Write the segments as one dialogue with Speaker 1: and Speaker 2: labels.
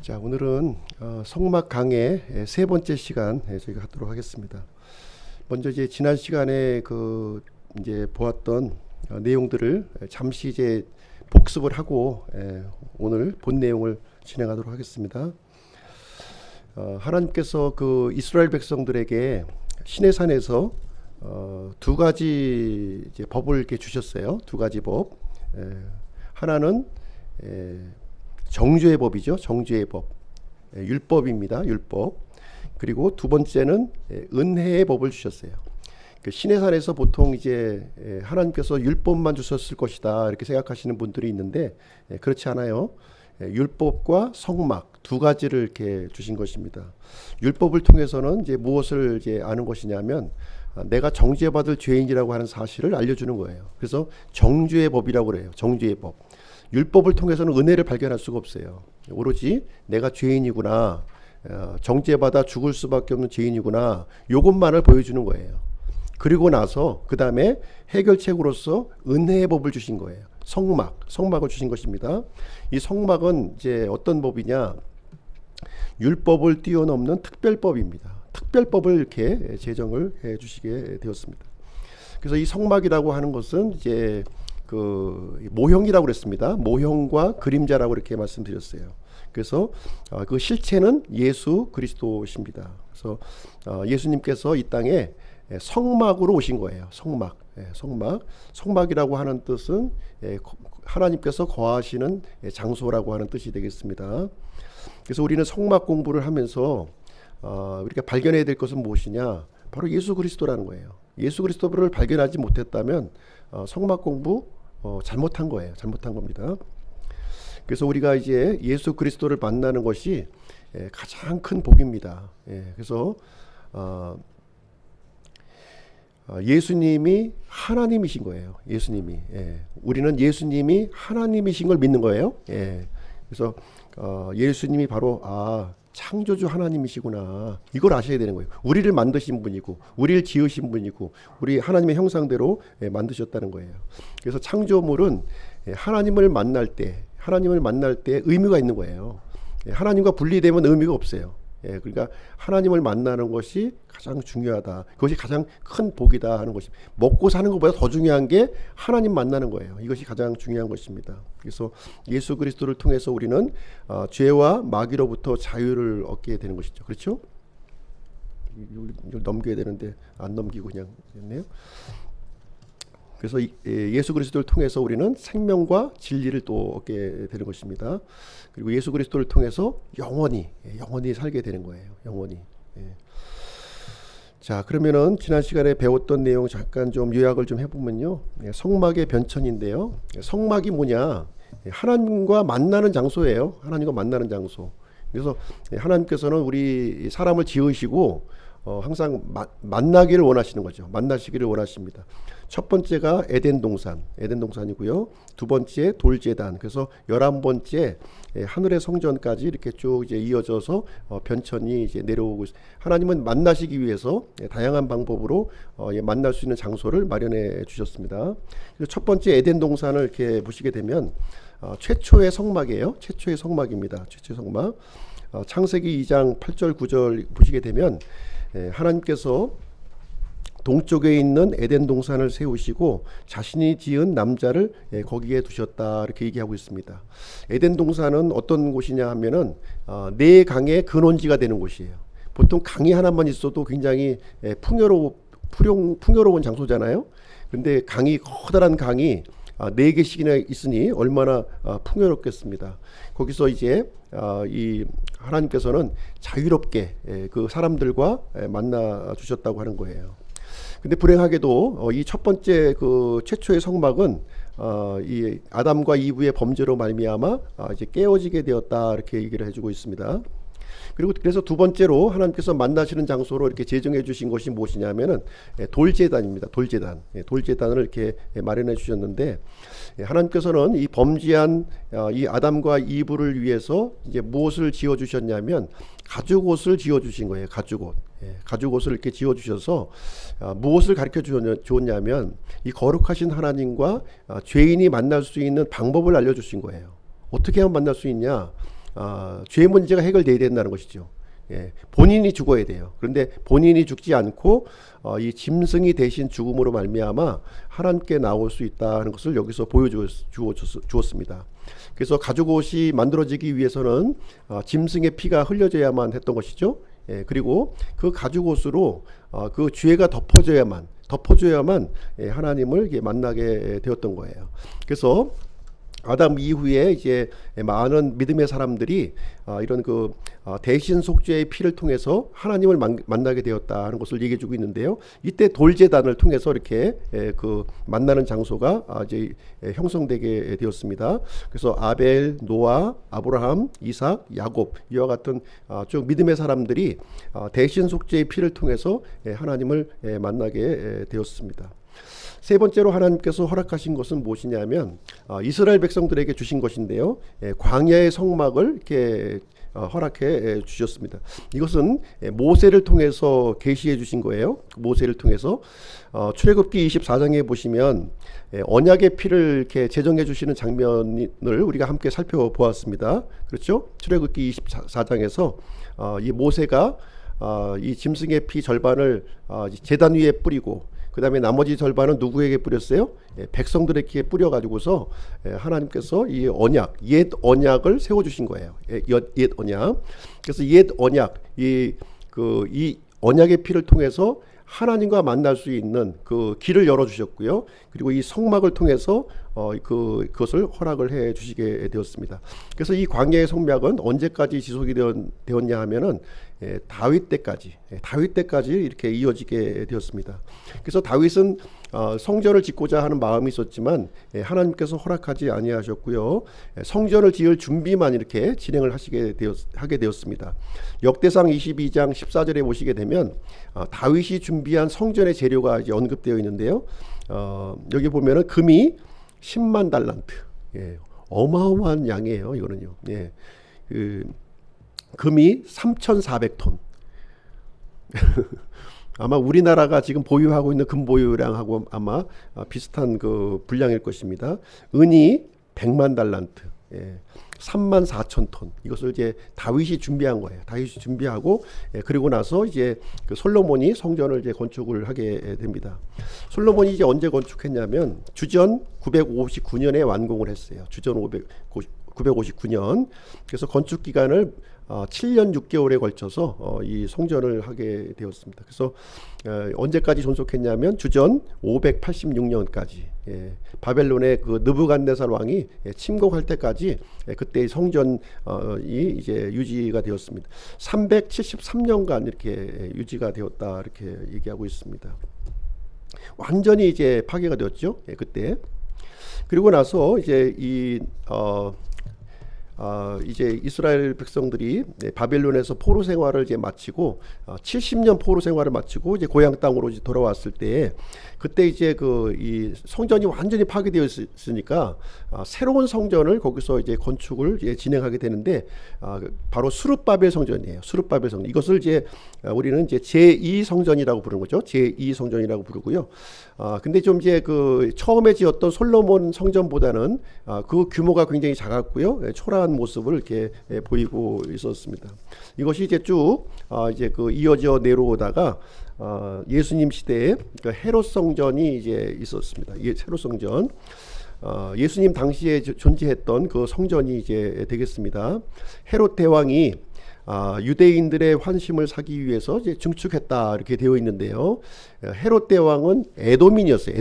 Speaker 1: 자, 오늘은 성막 강의 세 번째 시간 저희가 하도록 하겠습니다. 먼저 이제 지난 시간에 이제 보았던 내용들을 잠시 이제 복습을 하고 오늘 본 내용을 진행하도록 하겠습니다. 하나님께서 그 이스라엘 백성들에게 시내산에서 두 가지 이제 법을 이렇게 주셨어요. 두 가지 법. 하나는 정죄의 법이죠. 정죄의 법. 율법입니다. 율법. 그리고 두 번째는 은혜의 법을 주셨어요. 그 시내산에서 보통 이제 하나님께서 율법만 주셨을 것이다 이렇게 생각하시는 분들이 있는데 그렇지 않아요. 율법과 성막 두 가지를 이렇게 주신 것입니다. 율법을 통해서는 이제 무엇을 이제 아는 것이냐면 내가 정죄받을 죄인이라고 하는 사실을 알려주는 거예요. 그래서 정죄의 법이라고 그래요. 정죄의 법. 율법을 통해서는 은혜를 발견할 수가 없어요. 오로지 내가 죄인이구나, 정죄받아 죽을 수밖에 없는 죄인이구나, 이것만을 보여주는 거예요. 그리고 나서 그 다음에 해결책으로서 은혜의 법을 주신 거예요. 성막을 주신 것입니다. 이 성막은 이제 어떤 법이냐? 율법을 뛰어넘는 특별법입니다. 특별법을 이렇게 제정을 해 주시게 되었습니다. 그래서 이 성막이라고 하는 것은 이제 그 모형이라고 그랬습니다. 모형과 그림자라고 이렇게 말씀드렸어요. 그래서 그 실체는 예수 그리스도십니다. 그래서 예수님께서 이 땅에 성막으로 오신 거예요. 성막이라고 하는 뜻은 하나님께서 거하시는 장소라고 하는 뜻이 되겠습니다. 그래서 우리는 성막 공부를 하면서 우리가 발견해야 될 것은 무엇이냐? 바로 예수 그리스도라는 거예요. 예수 그리스도를 발견하지 못했다면 성막 공부 잘못한 거예요. 잘못한 겁니다. 그래서 우리가 이제 예수 그리스도를 만나는 것이 가장 큰 복입니다. 그래서 예수님이 하나님이신 거예요. 예수님이. 우리는 예수님이 하나님이신 걸 믿는 거예요. 그래서 예수님이 바로 창조주 하나님이시구나. 이걸 아셔야 되는 거예요. 우리를 만드신 분이고 우리를 지으신 분이고 우리 하나님의 형상대로 만드셨다는 거예요. 그래서 창조물은 하나님을 만날 때 의미가 있는 거예요. 하나님과 분리되면 의미가 없어요. 그러니까 하나님을 만나는 것이 가장 중요하다. 그것이 가장 큰 복이다 하는 것이, 먹고 사는 것보다 더 중요한 게 하나님 만나는 거예요. 이것이 가장 중요한 것입니다. 그래서 예수 그리스도를 통해서 우리는 죄와 마귀로부터 자유를 얻게 되는 것이죠. 그렇죠? 이걸 넘겨야 되는데 안 넘기고 그냥 했네요. 그래서 예수 그리스도를 통해서 우리는 생명과 진리를 또 얻게 되는 것입니다. 그리고 예수 그리스도를 통해서 영원히 살게 되는 거예요. 영원히. 자, 그러면은 지난 시간에 배웠던 내용 잠깐 좀 요약을 좀 해보면요. 성막의 변천인데요. 성막이 뭐냐? 하나님과 만나는 장소예요. 하나님과 만나는 장소. 그래서 하나님께서는 우리 사람을 지으시고 항상 만나기를 원하시는 거죠. 만나시기를 원하십니다. 첫 번째가 에덴 동산이고요. 두 번째 돌제단. 그래서 11번째 하늘의 성전까지 이렇게 쭉 이제 이어져서 변천이 이제 내려오고 있습니다. 하나님은 만나시기 위해서 다양한 방법으로 만날 수 있는 장소를 마련해 주셨습니다. 그래서 첫 번째 에덴 동산을 이렇게 보시게 되면 최초의 성막이에요. 최초의 성막입니다. 최초의 성막. 창세기 2장 8절 9절 보시게 되면 하나님께서 동쪽에 있는 에덴 동산을 세우시고 자신이 지은 남자를 거기에 두셨다 이렇게 얘기하고 있습니다. 에덴 동산은 어떤 곳이냐 하면은 네 강의 근원지가 되는 곳이에요. 보통 강이 하나만 있어도 굉장히 풍요로운 장소잖아요. 근데 커다란 강이 네 개씩이나 있으니 얼마나 풍요롭겠습니다. 거기서 이제 이 하나님께서는 자유롭게 그 사람들과 만나 주셨다고 하는 거예요. 근데 불행하게도 이 첫 번째 그 최초의 성막은 이 아담과 이브의 범죄로 말미암아 이제 깨어지게 되었다 이렇게 얘기를 해주고 있습니다. 그리고 그래서 두 번째로 하나님께서 만나시는 장소로 이렇게 제정해 주신 것이 무엇이냐면은 돌제단입니다. 돌제단을 이렇게 마련해 주셨는데 하나님께서는 이 범죄한 이 아담과 이브를 위해서 이제 무엇을 지어 주셨냐면 가죽옷을 지어 주신 거예요. 가죽옷을 이렇게 지어 주셔서 무엇을 가르쳐 주었냐면 이 거룩하신 하나님과 죄인이 만날 수 있는 방법을 알려 주신 거예요. 어떻게 하면 만날 수 있냐? 죄 문제가 해결돼야 된다는 것이죠. 본인이 죽어야 돼요. 그런데 본인이 죽지 않고 이 짐승이 대신 죽음으로 말미암아 하나님께 나올 수 있다는 것을 여기서 보여주었습니다. 그래서 가죽옷이 만들어지기 위해서는 짐승의 피가 흘려져야만 했던 것이죠. 그리고 그 가죽옷으로 그 죄가 덮어줘야만 하나님을 만나게 되었던 거예요. 그래서 아담 이후에 이제 많은 믿음의 사람들이 이런 그 대신 속죄의 피를 통해서 하나님을 만나게 되었다 하는 것을 얘기해주고 있는데요. 이때 돌제단을 통해서 이렇게 그 만나는 장소가 이제 형성되게 되었습니다. 그래서 아벨, 노아, 아브라함, 이삭, 야곱 이와 같은 쭉 믿음의 사람들이 대신 속죄의 피를 통해서 하나님을 만나게 되었습니다. 세 번째로 하나님께서 허락하신 것은 무엇이냐면 이스라엘 백성들에게 주신 것인데요. 광야의 성막을 이렇게 허락해 주셨습니다. 이것은 모세를 통해서 계시해 주신 거예요. 모세를 통해서 출애굽기 24장에 보시면 언약의 피를 이렇게 제정해 주시는 장면을 우리가 함께 살펴보았습니다. 그렇죠? 출애굽기 24장에서 이 모세가 이 짐승의 피 절반을 제단 위에 뿌리고 그 다음에 나머지 절반은 누구에게 뿌렸어요? 백성들에게 뿌려가지고서 하나님께서 이 언약, 옛 언약을 세워주신 거예요. 옛 언약. 그래서 옛 언약, 이 언약의 피를 통해서 하나님과 만날 수 있는 그 길을 열어주셨고요. 그리고 이 성막을 통해서 그것을 허락을 해 주시게 되었습니다. 그래서 이 광야의 성막은 언제까지 지속이 되었냐 하면은 다윗 때까지 이렇게 이어지게 되었습니다. 그래서 다윗은 성전을 짓고자 하는 마음이 있었지만 하나님께서 허락하지 아니하셨고요. 성전을 지을 준비만 이렇게 진행을 하게 되었습니다. 역대상 22장 14절에 보시게 되면 다윗이 준비한 성전의 재료가 이제 언급되어 있는데요. 여기 보면은 금이 10만 달란트, 어마어마한 양이에요. 이거는요. 금이 3,400톤. 아마 우리나라가 지금 보유하고 있는 금 보유량하고 아마 비슷한 그 분량일 것입니다. 은이 100만 달란트, 3만 4천 톤. 이것을 이제 다윗이 준비한 거예요. 다윗이 준비하고 그리고 나서 이제 그 솔로몬이 성전을 이제 건축을 하게 됩니다. 솔로몬이 이제 언제 건축했냐면 주전 959년에 완공을 했어요. 주전 959년. 그래서 건축 기간을 7년 6개월에 걸쳐서 이 성전을 하게 되었습니다. 그래서 언제까지 존속했냐면 주전 586년까지 바벨론의 그 느부갓네살 왕이 침공할 때까지 그때 성전이 이제 유지가 되었습니다. 373년간 이렇게 유지가 되었다 이렇게 얘기하고 있습니다. 완전히 이제 파괴가 되었죠. 그때. 그리고 나서 이제 이제 이스라엘 백성들이 바벨론에서 포로 생활을 이제 마치고 70년 포로 생활을 마치고 이제 고향 땅으로 이제 돌아왔을 때 그때 이제 이 성전이 완전히 파괴되어 있으니까 새로운 성전을 거기서 이제 건축을 이제 진행하게 되는데 바로 수르바벨 성전이에요. 수르바벨 성전. 이것을 이제 우리는 이제 제2 성전이라고 부르는 거죠. 제2 성전이라고 부르고요. 근데 좀 이제 그 처음에 지었던 솔로몬 성전보다는 그 규모가 굉장히 작았고요. 초라한 모습을 이렇게 보이고 있었습니다. 이것이 이제 쭉 이제 그 이어져 내려오다가 예수님 시대에 그 헤롯 성전이 이제 있었습니다. 헤롯 성전. 예수님 당시에 존재했던 그 성전이 이제 되겠습니다. 헤롯 대왕이 유대인들의 환심을 사기 위해서 이제 증축했다 이렇게 되어 있는데요. 헤롯 대왕은 에도민이었어요.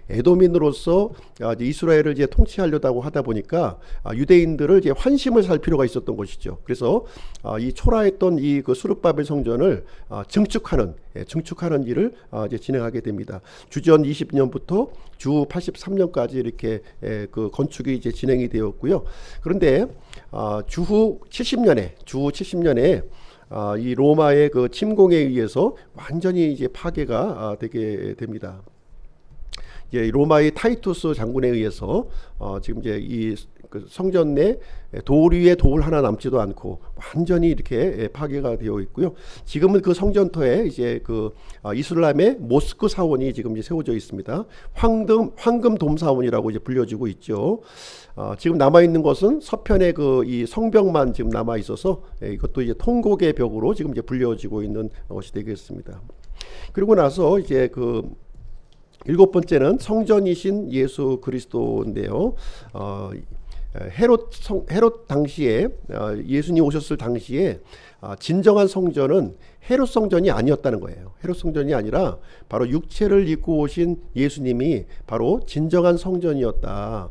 Speaker 1: 에도민으로서 이스라엘을 이제 통치하려고 하다 보니까 유대인들을 이제 환심을 살 필요가 있었던 것이죠. 그래서 이 초라했던 이 그 수르바벨 성전을 증축하는 일을 이제 진행하게 됩니다. 주전 20년부터 주 83년까지 이렇게 그 건축이 이제 진행이 되었고요. 그런데 주후 70년에 이 로마의 그 침공에 의해서 완전히 이제 파괴가 되게 됩니다. 이제 로마의 타이투스 장군에 의해서 지금 이제 이 그 성전 내 돌 위에 돌 하나 남지도 않고 완전히 이렇게 파괴가 되어 있고요. 지금은 그 성전터에 이제 그 이슬람의 모스크 사원이 지금 이제 세워져 있습니다. 황금 돔 사원이라고 이제 불려지고 있죠. 지금 남아 있는 것은 서편의 그 이 성벽만 지금 남아 있어서 이것도 이제 통곡의 벽으로 지금 이제 불려지고 있는 것이 되겠습니다. 그리고 나서 이제 그 일곱 번째는 성전이신 예수 그리스도인데요. 헤롯 당시에 예수님 오셨을 당시에 진정한 성전은 헤롯 성전이 아니었다는 거예요. 헤롯 성전이 아니라 바로 육체를 입고 오신 예수님이 바로 진정한 성전이었다.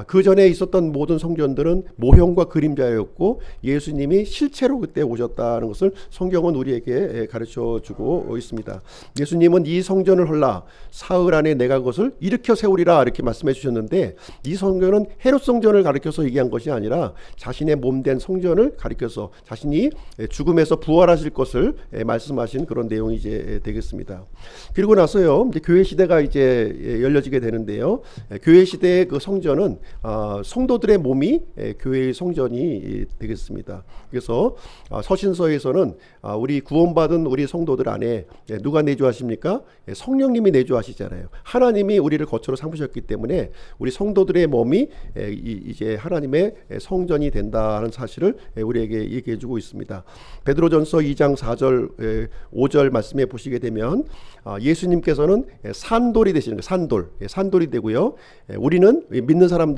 Speaker 1: 그 전에 있었던 모든 성전들은 모형과 그림자였고 예수님이 실체로 그때 오셨다는 것을 성경은 우리에게 가르쳐 주고 있습니다. 예수님은 이 성전을 헐라 사흘 안에 내가 그것을 일으켜 세우리라 이렇게 말씀해 주셨는데, 이 성전은 헤롯 성전을 가리켜서 얘기한 것이 아니라 자신의 몸된 성전을 가리켜서 자신이 죽음에서 부활하실 것을 말씀하신 그런 내용이 이제 되겠습니다. 그리고 나서요, 이제 교회 시대가 이제 열려지게 되는데요. 교회 시대의 그 성전은 성도들의 몸이 교회의 성전이 되겠습니다. 그래서 서신서에서는 우리 구원받은 우리 성도들 안에 누가 내주하십니까? 성령님이 내주하시잖아요. 하나님이 우리를 거처로 삼으셨기 때문에 우리 성도들의 몸이 이제 하나님의 성전이 된다는 사실을 우리에게 얘기해 주고 있습니다. 베드로전서 2장 4절 5절 말씀에 보시게 되면 예수님께서는 산돌이 되시는 거예요. 산돌이 되고요. 우리는 믿는 사람들은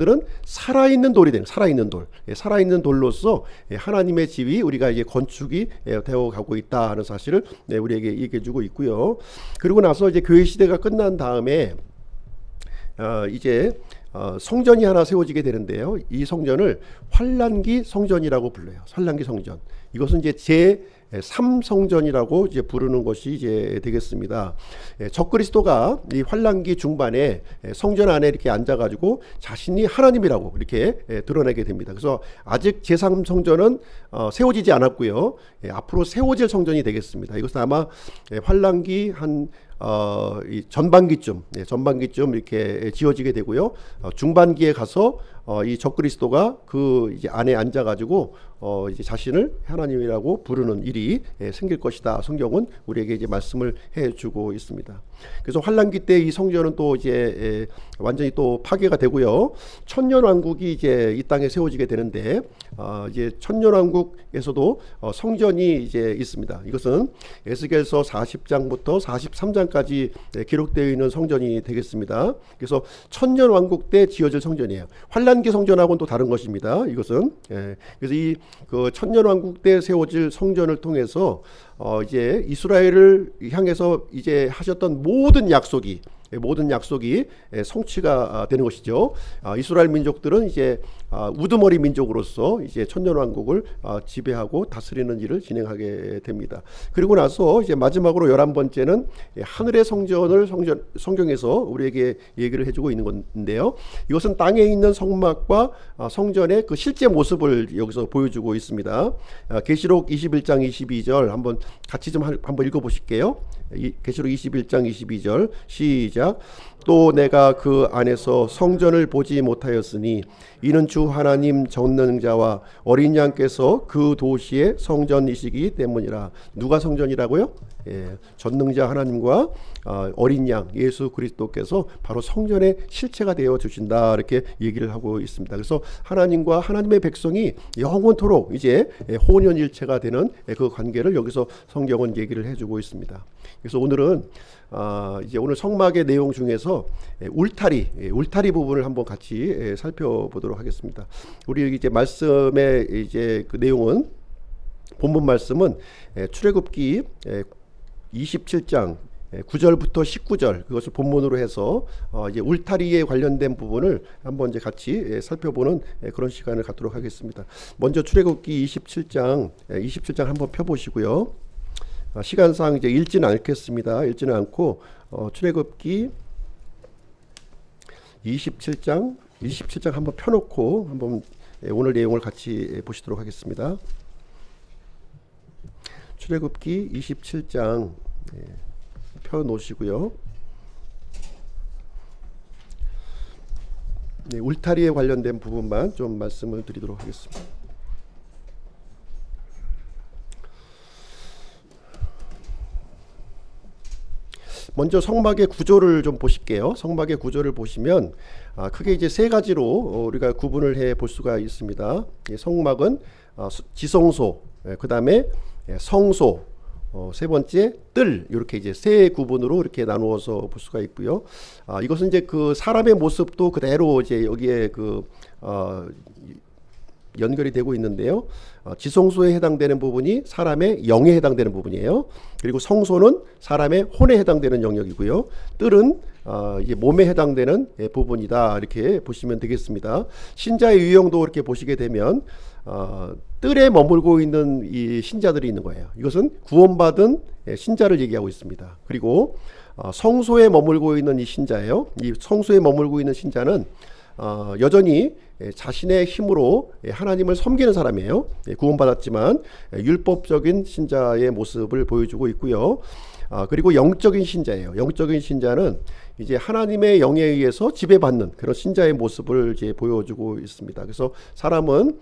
Speaker 1: 살아있는 돌이 되는, 살아있는 돌로서 하나님의 집이 우리가 이제 건축이 되어 가고 있다 하는 사실을 우리에게 얘기해 주고 있고요. 그리고 나서 이제 교회 시대가 끝난 다음에 이제 성전이 하나 세워지게 되는데요. 이 성전을 환란기 성전이라고 불러요. 환란기 성전. 이것은 이제 제 3성전이라고 이제 부르는 것이 이제 되겠습니다. 적그리스도가 이 환란기 중반에 성전 안에 이렇게 앉아가지고 자신이 하나님이라고 이렇게 드러내게 됩니다. 그래서 아직 제3성전은 세워지지 않았고요. 앞으로 세워질 성전이 되겠습니다. 이것은 아마 환란기 이 전반기쯤 이렇게 지어지게 되고요. 중반기에 가서 이 적그리스도가 그 이제 안에 앉아가지고 이제 자신을 하나님이라고 부르는 일이 생길 것이다. 성경은 우리에게 이제 말씀을 해주고 있습니다. 그래서 환란기 때 이 성전은 또 이제 완전히 또 파괴가 되고요. 천년왕국이 이제 이 땅에 세워지게 되는데 이제 천년왕국에서도 성전이 이제 있습니다. 이것은 에스겔서 40장부터 43장까지 기록되어 있는 성전이 되겠습니다. 그래서 천년왕국 때 지어질 성전이에요. 환란기 성전하고는 또 다른 것입니다. 이것은 그래서 이 그 천년왕국 때 세워질 성전을 통해서 이제 이스라엘을 향해서 이제 하셨던 모든 약속이 성취가 되는 것이죠. 이스라엘 민족들은 이제 우두머리 민족으로서 이제 천년왕국을 지배하고 다스리는 일을 진행하게 됩니다. 그리고 나서 이제 마지막으로 11번째는 하늘의 성전을 성경에서 우리에게 얘기를 해주고 있는 건데요. 이것은 땅에 있는 성막과 성전의 그 실제 모습을 여기서 보여주고 있습니다. 계시록 21장 22절 한번 같이 좀 한번 읽어보실게요. 계시록 21장 22절 시작. 또 내가 그 안에서 성전을 보지 못하였으니 이는 주 하나님 전능자와 어린 양께서 그 도시의 성전이시기 때문이라. 누가 성전이라고요? 전능자 하나님과 어린 양 예수 그리스도께서 바로 성전의 실체가 되어 주신다 이렇게 얘기를 하고 있습니다. 그래서 하나님과 하나님의 백성이 영원토록 이제 혼연일체가 되는 그 관계를 여기서 성경은 얘기를 해주고 있습니다. 그래서 오늘은 이제 오늘 성막의 내용 중에서 울타리 부분을 한번 같이 살펴보도록 하겠습니다. 우리 이제 말씀의 이제 그 내용은 본문 말씀은 출애굽기 27장 9절부터 19절 그것을 본문으로 해서 이제 울타리에 관련된 부분을 한번 이제 같이 살펴보는 그런 시간을 갖도록 하겠습니다. 먼저 출애굽기 27장 한번 펴보시고요. 시간상 이제 읽지는 않겠습니다. 읽지는 않고 출애굽기 27장 한번 펴놓고 한번 오늘 내용을 같이 보시도록 하겠습니다. 출애굽기 27장 펴놓으시고요. 네, 울타리에 관련된 부분만 좀 말씀을 드리도록 하겠습니다. 먼저 성막의 구조를 좀 보실게요. 성막의 구조를 보시면 크게 이제 세 가지로 우리가 구분을 해 볼 수가 있습니다. 성막은 지성소, 그 다음에 성소, 세 번째 뜰, 이렇게 이제 세 구분으로 이렇게 나누어서 볼 수가 있고요. 이것은 이제 그 사람의 모습도 그대로 이제 여기에 연결이 되고 있는데요. 지성소에 해당되는 부분이 사람의 영에 해당되는 부분이에요. 그리고 성소는 사람의 혼에 해당되는 영역이고요. 뜰은 이제 몸에 해당되는 부분이다, 이렇게 보시면 되겠습니다. 신자의 유형도 이렇게 보시게 되면 뜰에 머물고 있는 이 신자들이 있는 거예요. 이것은 구원받은 신자를 얘기하고 있습니다. 그리고 성소에 머물고 있는 이 신자예요. 이 성소에 머물고 있는 신자는 여전히 자신의 힘으로 하나님을 섬기는 사람이에요. 구원받았지만 율법적인 신자의 모습을 보여주고 있고요. 그리고 영적인 신자예요. 영적인 신자는 이제 하나님의 영에 의해서 지배받는 그런 신자의 모습을 이제 보여주고 있습니다. 그래서 사람은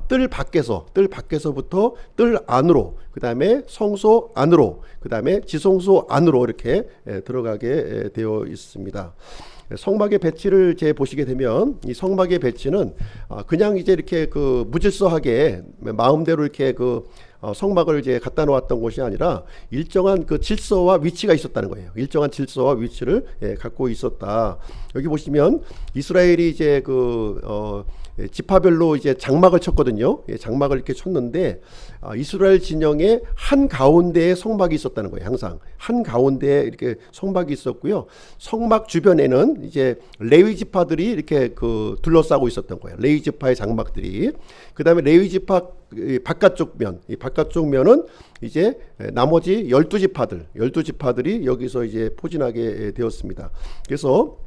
Speaker 1: 뜰 밖에서부터 뜰 안으로, 그 다음에 성소 안으로, 그 다음에 지성소 안으로 이렇게 들어가게 되어 있습니다. 성막의 배치를 보시게 되면 이 성막의 배치는 그냥 이제 이렇게 무질서하게 마음대로 이렇게 성막을 이제 갖다 놓았던 것이 아니라 일정한 질서와 위치가 있었다는 거예요. 일정한 질서와 위치를 갖고 있었다. 여기 보시면 이스라엘이 이제 지파별로 이제 장막을 쳤거든요. 장막을 이렇게 쳤는데 이스라엘 진영의 한 가운데에 성막이 있었다는 거예요. 항상 한 가운데에 이렇게 성막이 있었고요. 성막 주변에는 이제 레위 지파들이 이렇게 둘러싸고 있었던 거예요. 레위 지파의 장막들이. 그다음에 레위 지파 바깥쪽 면, 이 바깥쪽 면은 이제 나머지 12지파들이 여기서 이제 포진하게 되었습니다. 그래서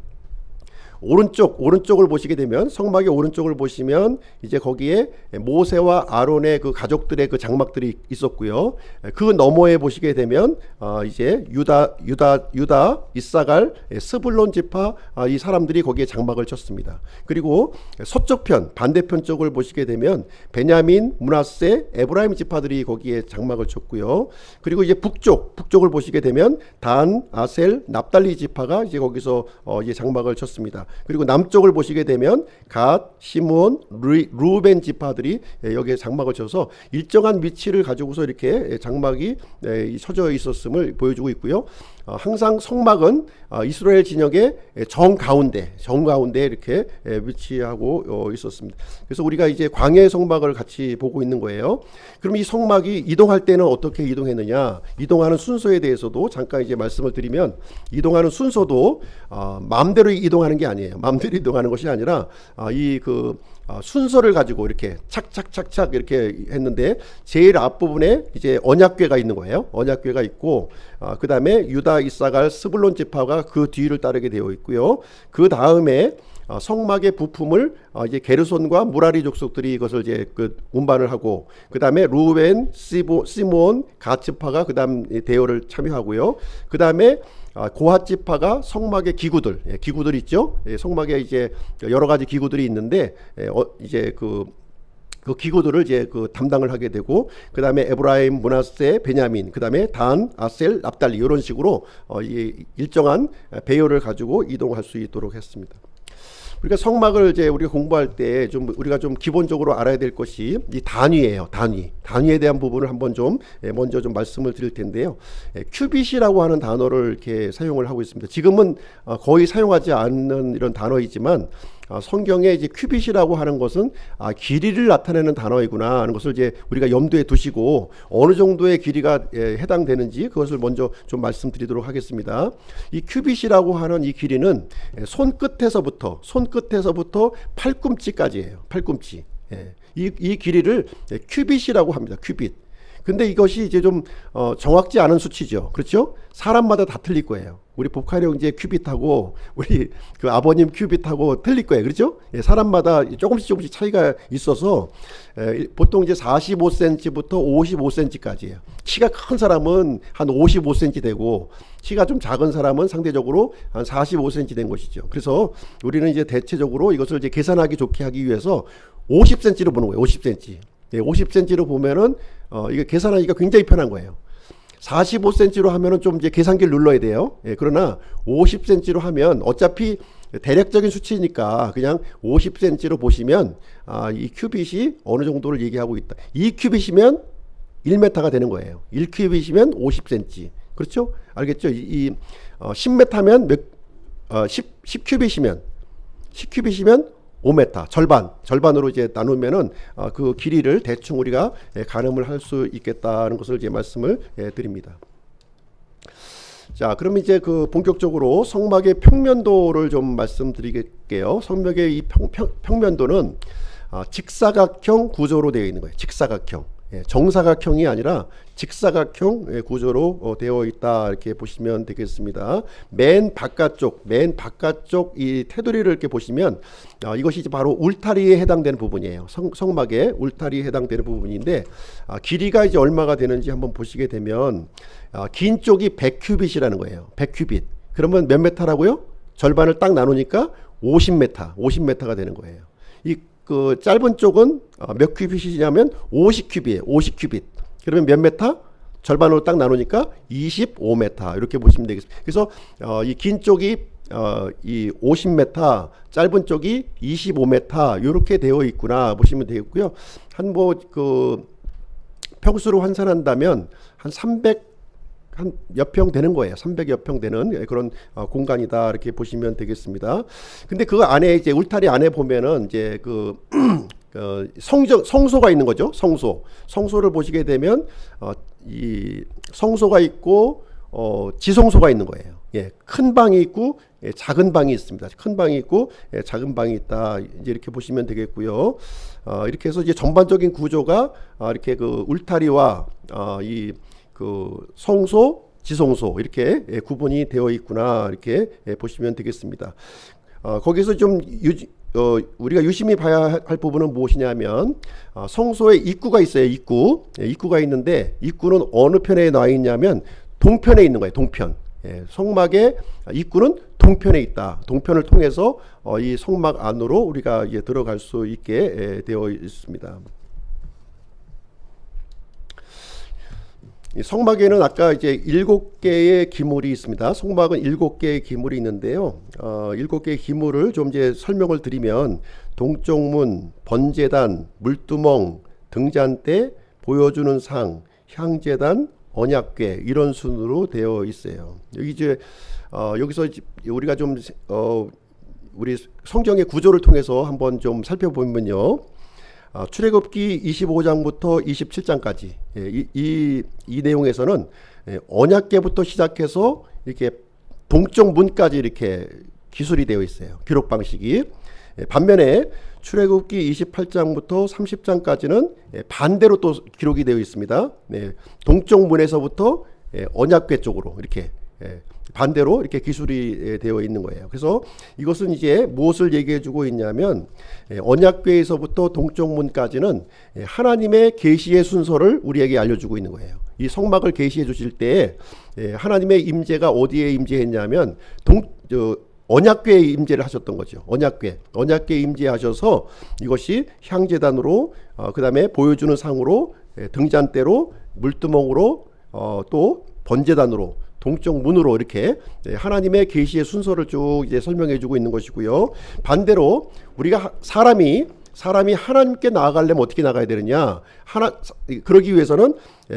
Speaker 1: 오른쪽을 보시게 되면, 성막의 오른쪽을 보시면 이제 거기에 모세와 아론의 가족들의 장막들이 있었고요. 그 너머에 보시게 되면 이제 유다, 이사갈, 스불론 지파, 이 사람들이 거기에 장막을 쳤습니다. 그리고 서쪽편, 반대편 쪽을 보시게 되면 베냐민, 므낫세, 에브라임 지파들이 거기에 장막을 쳤고요. 그리고 이제 북쪽을 보시게 되면 단, 아셀, 납달리 지파가 이제 거기서 이제 장막을 쳤습니다. 그리고 남쪽을 보시게 되면 갓, 시므온, 루벤 지파들이 여기에 장막을 쳐서 일정한 위치를 가지고서 이렇게 장막이 쳐져 있었음을 보여주고 있고요. 항상 성막은 이스라엘 진영의 정가운데 이렇게 위치하고 있었습니다. 그래서 우리가 이제 광야의 성막을 같이 보고 있는 거예요. 그럼 이 성막이 이동할 때는 어떻게 이동했느냐? 이동하는 순서에 대해서도 잠깐 이제 말씀을 드리면, 이동하는 순서도 마음대로 이동하는 게 아니에요. 마음대로 이동하는 것이 아니라 순서를 가지고 이렇게 착착착착 이렇게 했는데, 제일 앞부분에 이제 언약궤가 있는 거예요. 언약궤가 있고, 그 다음에 유다, 이사갈, 스불론 지파가 그 뒤를 따르게 되어 있고요. 그 다음에 성막의 부품을 이제 게르손과 무라리 족속들이 이것을 이제 운반을 하고, 그 다음에 루벤, 시므온, 갓 지파가 그 다음 대여를 참여하고요. 그 다음에 고핫 지파가 성막의 기구들 있죠. 성막에 이제 여러 가지 기구들이 있는데 이제 그 기구들을 이제 담당을 하게 되고, 그 다음에 에브라임, 므낫세, 베냐민, 그 다음에 단, 아셀, 납달리, 이런 식으로 일정한 배열을 가지고 이동할 수 있도록 했습니다. 우리가 성막을 이제 우리가 공부할 때 우리가 좀 기본적으로 알아야 될 것이 이 단위예요. 단위에 대한 부분을 한번 먼저 말씀을 드릴 텐데요. 큐빗이라고 하는 단어를 이렇게 사용을 하고 있습니다. 지금은 거의 사용하지 않는 이런 단어이지만, 성경에 이제 큐빗이라고 하는 것은 길이를 나타내는 단어이구나 하는 것을 이제 우리가 염두에 두시고, 어느 정도의 길이가 해당되는지 그것을 먼저 좀 말씀드리도록 하겠습니다. 이 큐빗이라고 하는 이 길이는 손끝에서부터 팔꿈치까지예요. 팔꿈치. 이 길이를 큐빗이라고 합니다. 큐빗. 근데 이것이 이제 좀 정확지 않은 수치죠. 그렇죠? 사람마다 다 틀릴 거예요. 우리 복활 형제 큐빗하고 우리 그 아버님 큐빗하고 틀릴 거예요. 그렇죠? 예, 사람마다 조금씩 차이가 있어서 보통 이제 45cm부터 55cm까지예요. 키가 큰 사람은 한 55cm 되고 키가 좀 작은 사람은 상대적으로 한 45cm 된 것이죠. 그래서 우리는 이제 대체적으로 이것을 이제 계산하기 좋게 하기 위해서 50cm로 보는 거예요. 50cm. 예, 50cm로 보면은 이게 계산하기가 굉장히 편한 거예요. 45cm로 하면은 좀 이제 계산기를 눌러야 돼요. 예, 그러나 50cm로 하면 어차피 대략적인 수치니까 그냥 50cm로 보시면 이 큐빗이 어느 정도를 얘기하고 있다. 2큐빗이면 1m가 되는 거예요. 1큐빗이면 50cm. 그렇죠? 알겠죠? 10m면 10큐빗이면 5m, 절반으로 이제 나누면은 그 길이를 대충 우리가 가늠을 할 수 있겠다는 것을 이제 말씀을 드립니다. 자, 그럼 이제 그 본격적으로 성막의 평면도를 좀 말씀드리게요. 성막의 이 평면도는 직사각형 구조로 되어 있는 거예요. 직사각형. 정사각형이 아니라 직사각형 구조로 되어 있다 이렇게 보시면 되겠습니다. 맨 바깥쪽 이 테두리를 이렇게 보시면 이것이 이제 바로 울타리에 해당되는 부분이에요. 성막의 울타리에 해당되는 부분인데 길이가 이제 얼마가 되는지 한번 보시게 되면 긴 쪽이 100큐빗이라는 거예요. 100큐빗. 그러면 몇 메타라고요? 절반을 딱 나누니까 50m가 되는 거예요. 그 짧은 쪽은 몇 큐빗이냐면 50큐빗이에요. 50큐빗. 그러면 몇 메타? 절반으로 딱 나누니까 25m 이렇게 보시면 되겠습니다. 그래서 이 긴 쪽이 이 50m, 짧은 쪽이 25m 이렇게 되어 있구나 보시면 되겠고요. 한 뭐 그 평수로 환산한다면 한 300 한 몇 평 되는 거예요. 300여 평 되는 그런 공간이다 이렇게 보시면 되겠습니다. 근데 그 안에 이제 울타리 안에 보면은 이제 그 성소가 있는 거죠. 성소를 보시게 되면 이 성소가 있고 지성소가 있는 거예요. 예, 큰 방이 있고 작은 방이 있습니다. 큰 방이 있고 작은 방이 있다. 이제 이렇게 보시면 되겠고요. 이렇게 해서 이제 전반적인 구조가 이렇게 그 울타리와 이 그 성소, 지성소 이렇게 구분이 되어 있구나 이렇게 보시면 되겠습니다. 거기서 좀 우리가 유심히 봐야 할 부분은 무엇이냐면 성소에 입구가 있어요. 입구가 있는데 입구는 어느 편에 나와 있냐면 동편에 있는 거예요. 동편. 성막의 입구는 동편에 있다. 동편을 통해서 이 성막 안으로 우리가 이제 들어갈 수 있게 되어 있습니다. 성막에는 아까 이제 7개의 기물이 있습니다. 성막은 7개의 기물이 있는데요. 7개의 기물을 좀 이제 설명을 드리면 동쪽문, 번제단, 물두멍, 등잔대, 보여주는 상, 향제단, 언약궤 이런 순으로 되어 있어요. 여기 이제 여기서 우리가 좀 우리 성경의 구조를 통해서 한번 좀 살펴보면요. 출애굽기 25장부터 27장까지 이 내용에서는 언약궤부터 시작해서 이렇게 동쪽 문까지 이렇게 기술이 되어 있어요. 기록 방식이. 반면에 출애굽기 28장부터 30장까지는 반대로 또 기록이 되어 있습니다. 동쪽 문에서부터 언약궤 쪽으로 이렇게 반대로 이렇게 기술이 되어 있는 거예요. 그래서 이것은 이제 무엇을 얘기해 주고 있냐면 언약궤에서부터 동쪽 문까지는 하나님의 계시의 순서를 우리에게 알려주고 있는 거예요. 이 성막을 계시해 주실 때 하나님의 임재가 어디에 임재했냐면 언약궤에 임재를 하셨던 거죠. 언약궤에 임재하셔서 이것이 향제단으로 그 다음에 보여주는 상으로 등잔대로 물두멍으로 또 번제단으로 동쪽 문으로 이렇게 하나님의 계시의 순서를 쭉 이제 설명해 주고 있는 것이고요. 반대로 우리가 사람이 하나님께 나아가려면 어떻게 나가야 되느냐? 그러기 위해서는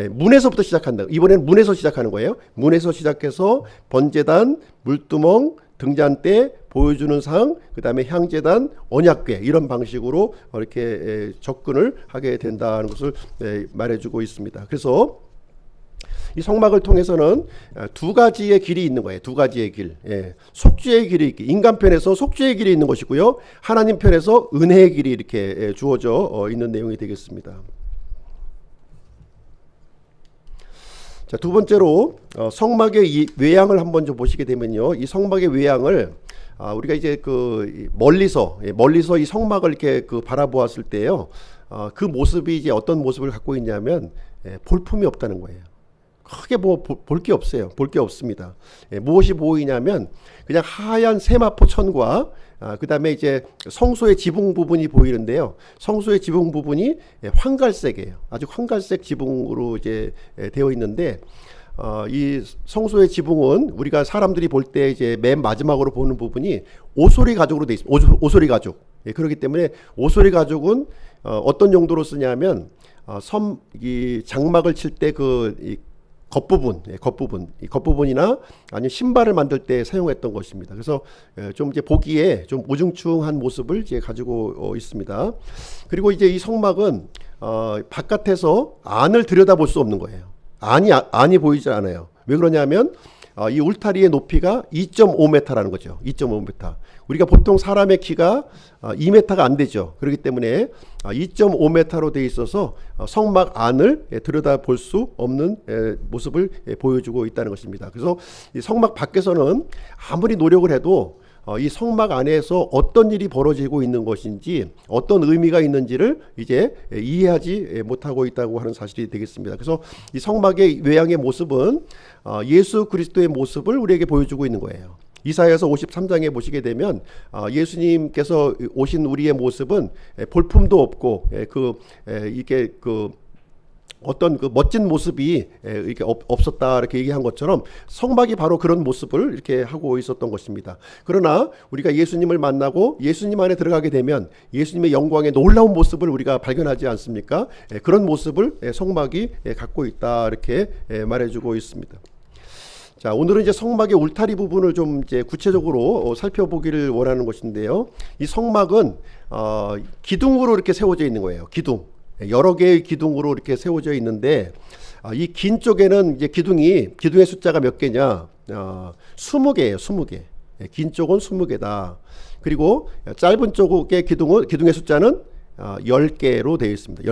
Speaker 1: 문에서부터 시작한다. 이번에는 문에서 시작하는 거예요. 문에서 시작해서 번제단, 물두멍, 등잔대, 보여주는 상, 그 다음에 향제단, 언약궤 이런 방식으로 이렇게 접근을 하게 된다는 것을 말해주고 있습니다. 그래서 이 성막을 통해서는 두 가지의 길이 있는 거예요. 두 가지의 길. 속죄의 길이 인간 편에서 속죄의 길이 있는 것이고요. 하나님 편에서 은혜의 길이 이렇게 주어져 있는 내용이 되겠습니다. 자, 두 번째로 성막의 이 외양을 한번 좀 보시게 되면요, 이 성막의 외양을 우리가 이제 그 멀리서 이 성막을 이렇게 그 바라보았을 때요, 그 모습이 이제 어떤 모습을 갖고 있냐면 볼품이 없다는 거예요. 크게 뭐 볼 게 없어요. 볼 게 없습니다. 무엇이 보이냐면 그냥 하얀 세마포 천과 그 다음에 이제 성소의 지붕 부분이 보이는데요. 성소의 지붕 부분이 황갈색이에요. 아주 황갈색 지붕으로 이제 되어 있는데, 이 성소의 지붕은 우리가 사람들이 볼 때 이제 맨 마지막으로 보는 부분이 오소리 가죽으로 되어 있습니다. 오소리 가죽. 그렇기 때문에 오소리 가죽은 어떤 용도로 쓰냐면 이 장막을 칠 때 그 겉부분이나 아니면 신발을 만들 때 사용했던 것입니다. 그래서 좀 이제 보기에 좀 우중충한 모습을 이제 가지고 있습니다. 그리고 이제 이 성막은 바깥에서 안을 들여다볼 수 없는 거예요. 안이 보이지 않아요. 왜 그러냐면 이 울타리의 높이가 2.5m라는 거죠. 2.5m. 우리가 보통 사람의 키가 2m가 안 되죠. 그렇기 때문에 2.5m로 돼 있어서 성막 안을 들여다볼 수 없는 모습을 보여주고 있다는 것입니다. 그래서 이 성막 밖에서는 아무리 노력을 해도 이 성막 안에서 어떤 일이 벌어지고 있는 것인지, 어떤 의미가 있는지를 이제 이해하지 못하고 있다고 하는 사실이 되겠습니다. 그래서 이 성막의 외양의 모습은 예수 그리스도의 모습을 우리에게 보여주고 있는 거예요. 이사야서 53장에 보시게 되면 예수님께서 오신 우리의 모습은 볼품도 없고 이게 어떤 그 멋진 모습이 이렇게 없었다, 이렇게 얘기한 것처럼 성막이 바로 그런 모습을 이렇게 하고 있었던 것입니다. 그러나 우리가 예수님을 만나고 예수님 안에 들어가게 되면 예수님의 영광의 놀라운 모습을 우리가 발견하지 않습니까? 그런 모습을 성막이 갖고 있다, 이렇게 말해주고 있습니다. 자, 오늘은 이제 성막의 울타리 부분을 좀 이제 구체적으로 살펴보기를 원하는 것인데요. 이 성막은 기둥으로 이렇게 세워져 있는 거예요. 기둥. 여러 개의 기둥으로 이렇게 세워져 있는데, 이 긴 쪽에는 이제 기둥의 숫자가 몇 개냐? 20개예요. 20개. 긴 쪽은 20개다. 그리고 짧은 쪽의 기둥의 숫자는 10개로 되어 있습니다.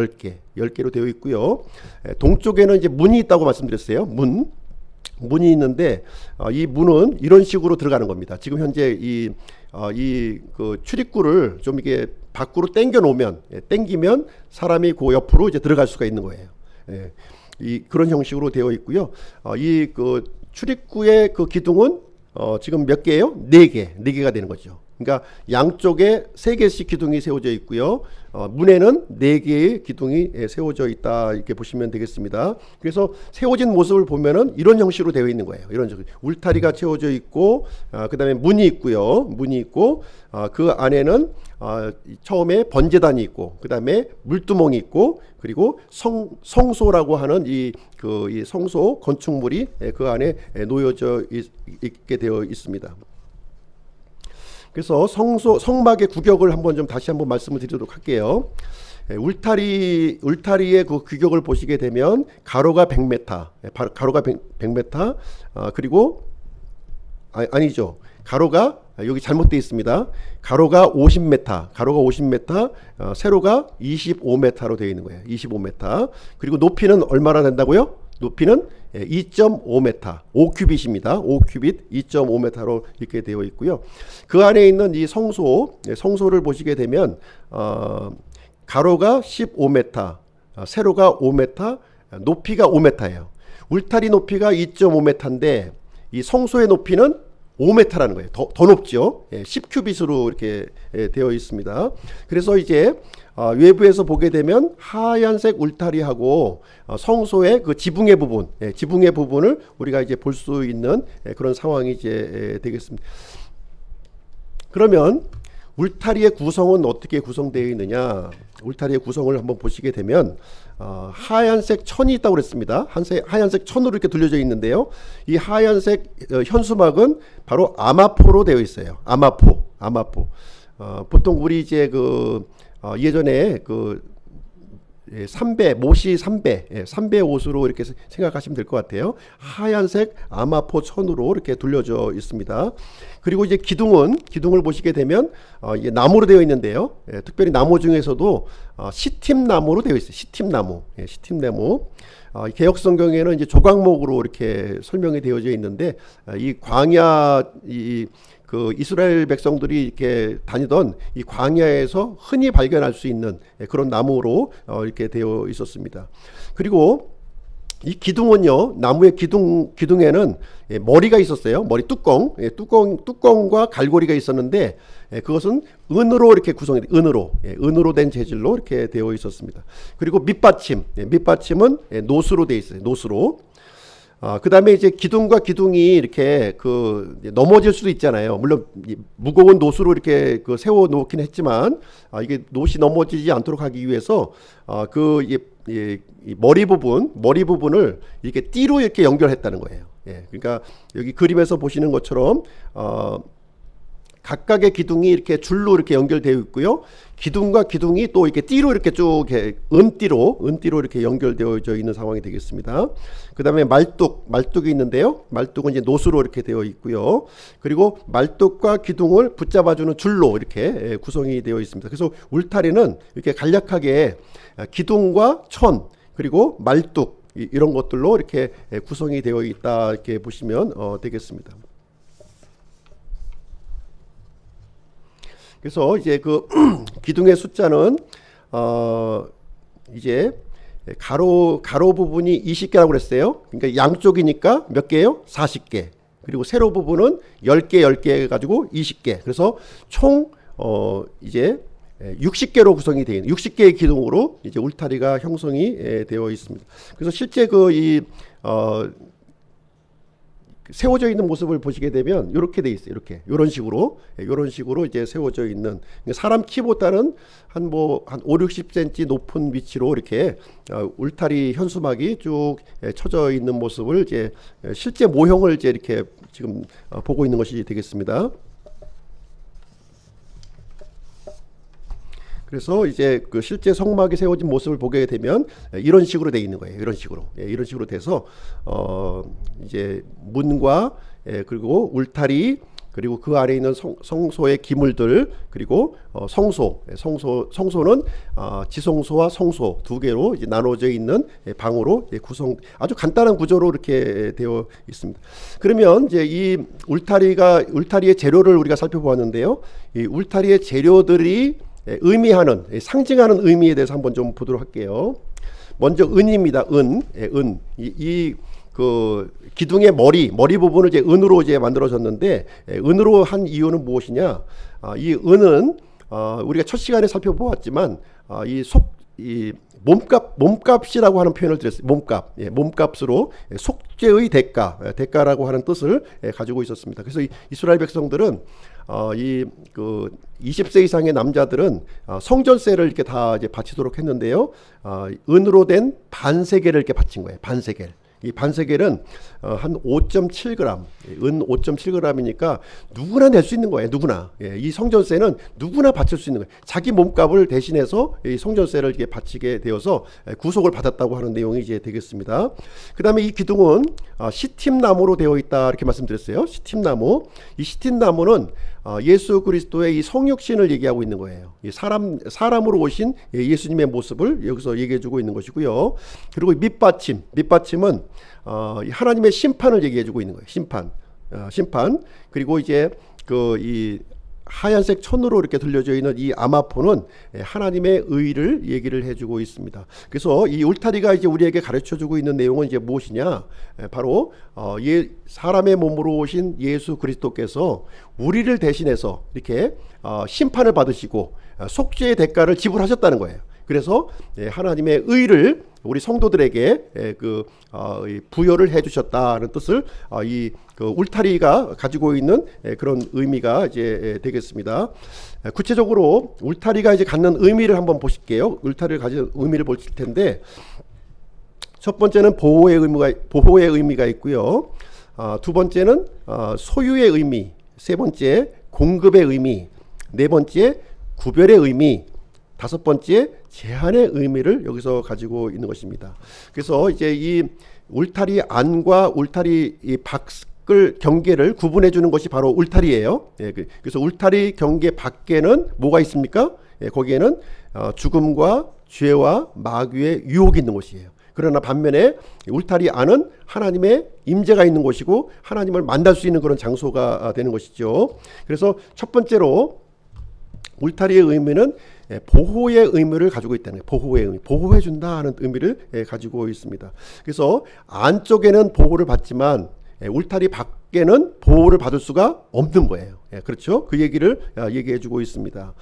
Speaker 1: 10개로 되어 있고요. 동쪽에는 이제 문이 있다고 말씀드렸어요. 문이 있는데, 이 문은 이런 식으로 들어가는 겁니다. 지금 현재 그 출입구를 좀 이게 밖으로 당기면 사람이 그 옆으로 이제 들어갈 수가 있는 거예요. 그런 형식으로 되어 있고요. 이 그 출입구의 그 기둥은 지금 몇 개예요? 4개가 되는 거죠. 그러니까 양쪽에 3개씩 기둥이 세워져 있고요. 문에는 4개의 기둥이 세워져 있다, 이렇게 보시면 되겠습니다. 그래서 세워진 모습을 보면은 이런 형식으로 되어 있는 거예요. 이런 식으로 울타리가 채워져 있고, 그다음에 문이 있고, 그 안에는 처음에 번제단이 있고, 그다음에 물두멍이 있고, 그리고 성소라고 하는 이 성소 건축물이 그 안에 놓여져 있게 되어 있습니다. 그래서 성막의 구격을 다시 한번 말씀을 드리도록 할게요. 울타리의 그 규격을 보시게 되면 가로가 100m, 그리고 아니죠. 가로가 여기 잘못되어 있습니다. 가로가 50m, 세로가 25m로 되어 있는 거예요. 25m. 그리고 높이는 얼마나 된다고요? 높이는 2.5m, 5큐빗입니다. 5큐빗 2.5m로 이렇게 되어 있고요. 그 안에 있는 이 성소를 보시게 되면 가로가 15m, 세로가 5m, 높이가 5m예요. 울타리 높이가 2.5m인데 이 성소의 높이는 5m라는 거예요. 더 높죠. 10큐빗으로 이렇게 되어 있습니다. 그래서 이제 외부에서 보게 되면 하얀색 울타리하고 성소의 그 지붕의 부분을 우리가 이제 볼 수 있는 그런 상황이 이제 되겠습니다. 그러면 울타리의 구성은 어떻게 구성되어 있느냐? 울타리의 구성을 한번 보시게 되면 하얀색 천이 있다고 그랬습니다. 하얀색 천으로 이렇게 둘려져 있는데요. 이 하얀색 현수막은 바로 아마포로 되어 있어요. 아마포. 보통 우리 이제 예전에 삼배, 못이 삼배 옷으로 이렇게 생각하시면 될 것 같아요. 하얀색 아마포 천으로 이렇게 둘려져 있습니다. 그리고 이제 기둥을 보시게 되면 이게 나무로 되어 있는데요. 특별히 나무 중에서도 시팀나무로 되어 있어요. 시팀나무. 개역 성경에는 이제 조각목으로 이렇게 설명이 되어져 있는데 이 광야 그 이스라엘 백성들이 이렇게 다니던 이 광야에서 흔히 발견할 수 있는 그런 나무로 이렇게 되어 있었습니다. 그리고 이 기둥은요, 나무의 기둥에는 머리가 있었어요. 머리 뚜껑과 갈고리가 있었는데 그것은 은으로 이렇게 구성이 은으로 된 재질로 이렇게 되어 있었습니다. 그리고 밑받침은 노수로 되어 있어요. 노수로. 그 다음에 이제 기둥과 기둥이 이렇게 넘어질 수도 있잖아요. 물론 무거운 노수로 이렇게 세워 놓긴 했지만 이게 노시 넘어지지 않도록 하기 위해서 이 머리 부분을 이렇게 띠로 이렇게 연결했다는 거예요. 그러니까 여기 그림에서 보시는 것처럼 각각의 기둥이 이렇게 줄로 이렇게 연결되어 있고요. 기둥과 기둥이 또 이렇게 띠로 이렇게 쭉 은띠로 이렇게 연결되어져 있는 상황이 되겠습니다. 그 다음에 말뚝이 있는데요. 말뚝은 이제 노수로 이렇게 되어 있고요. 그리고 말뚝과 기둥을 붙잡아주는 줄로 이렇게 구성이 되어 있습니다. 그래서 울타리는 이렇게 간략하게 기둥과 천 그리고 말뚝 이런 것들로 이렇게 구성이 되어 있다 이렇게 보시면 되겠습니다. 그래서 이제 그 기둥의 숫자는 이제 가로 부분이 20개라고 그랬어요. 그러니까 양쪽이니까 몇 개예요? 40개. 그리고 세로 부분은 10개 가지고 20개. 그래서 총 이제 60개로 구성이 되어 있는 60개의 기둥으로 이제 울타리가 형성이 되어 있습니다. 그래서 실제 세워져 있는 모습을 보시게 되면 이렇게 돼 있어요. 이런 식으로 이제 세워져 있는 사람 키보다는 한 5, 60cm 높은 위치로 이렇게 울타리 현수막이 쭉 쳐져 있는 모습을 이제 실제 모형을 이제 이렇게 지금 보고 있는 것이 되겠습니다. 그래서 이제 그 실제 성막이 세워진 모습을 보게 되면 이런 식으로 돼 있는 거예요. 이런 식으로 돼서 이제 문과 그리고 울타리 그리고 그 아래에 있는 성소의 기물들 그리고 성소는 지성소와 성소 두 개로 이제 나눠져 있는 방으로 아주 간단한 구조로 이렇게 되어 있습니다. 그러면 이제 이 울타리의 재료를 우리가 살펴보았는데요. 이 울타리의 재료들이 상징하는 의미에 대해서 한번 좀 보도록 할게요. 먼저 은입니다. 은. 그 기둥의 머리 부분을 이제 은으로 이제 만들어졌는데 은으로 한 이유는 무엇이냐? 이 은은 우리가 첫 시간에 살펴보았지만 이 몸값이라고 하는 표현을 드렸어요. 몸값으로 속죄의 대가라고 하는 뜻을 가지고 있었습니다. 그래서 이스라엘 백성들은 20세 이상의 남자들은 성전세를 이렇게 다 이제 바치도록 했는데요. 은으로 된 반세겔을 이렇게 바친 거예요. 반세겔. 이 반세겔은 한 5.7g, 은 5.7g이니까 누구나 낼 수 있는 거예요. 누구나. 이 성전세는 누구나 바칠 수 있는 거예요. 자기 몸값을 대신해서 이 성전세를 이렇게 바치게 되어서 구속을 받았다고 하는 내용이 이제 되겠습니다. 그 다음에 이 기둥은 시팀나무로 되어 있다 이렇게 말씀드렸어요. 시팀나무. 이 시팀나무는 예수 그리스도의 이 성육신을 얘기하고 있는 거예요. 이 사람으로 오신 예수님의 모습을 여기서 얘기해주고 있는 것이고요. 그리고 밑받침은 하나님의 심판을 얘기해주고 있는 거예요. 심판. 그리고 이제 이 하얀색 천으로 이렇게 들려져 있는 이 아마포는 하나님의 의를 얘기를 해주고 있습니다. 그래서 이 울타리가 이제 우리에게 가르쳐주고 있는 내용은 이제 무엇이냐? 바로 사람의 몸으로 오신 예수 그리스도께서 우리를 대신해서 이렇게 심판을 받으시고 속죄의 대가를 지불하셨다는 거예요. 그래서 하나님의 의를 우리 성도들에게 부여를 해주셨다는 뜻을 그 울타리가 가지고 있는 그런 의미가 이제 되겠습니다. 구체적으로 울타리가 이제 갖는 의미를 한번 보실게요. 울타리를 가진 의미를 보실 텐데 첫 번째는 보호의 의미가 있고요. 두 번째는 소유의 의미, 세 번째 공급의 의미, 네 번째 구별의 의미, 다섯 번째 제한의 의미를 여기서 가지고 있는 것입니다. 그래서 이제 이 울타리 안과 울타리 이 밖을 경계를 구분해 주는 것이 바로 울타리예요. 예, 그래서 울타리 경계 밖에는 뭐가 있습니까? 예, 거기에는 죽음과 죄와 마귀의 유혹이 있는 곳이에요. 그러나 반면에 울타리 안은 하나님의 임재가 있는 곳이고 하나님을 만날 수 있는 그런 장소가 되는 것이죠. 그래서 첫 번째로 울타리의 의미는 보호의 의미를 가지고 있다는 거예요. 보호의 의미, 보호해 준다 하는 의미를 가지고 있습니다. 그래서 안쪽에는 보호를 받지만 울타리 밖에는 보호를 받을 수가 없는 거예요. 그렇죠? 그 얘기를 얘기해 주고 있습니다.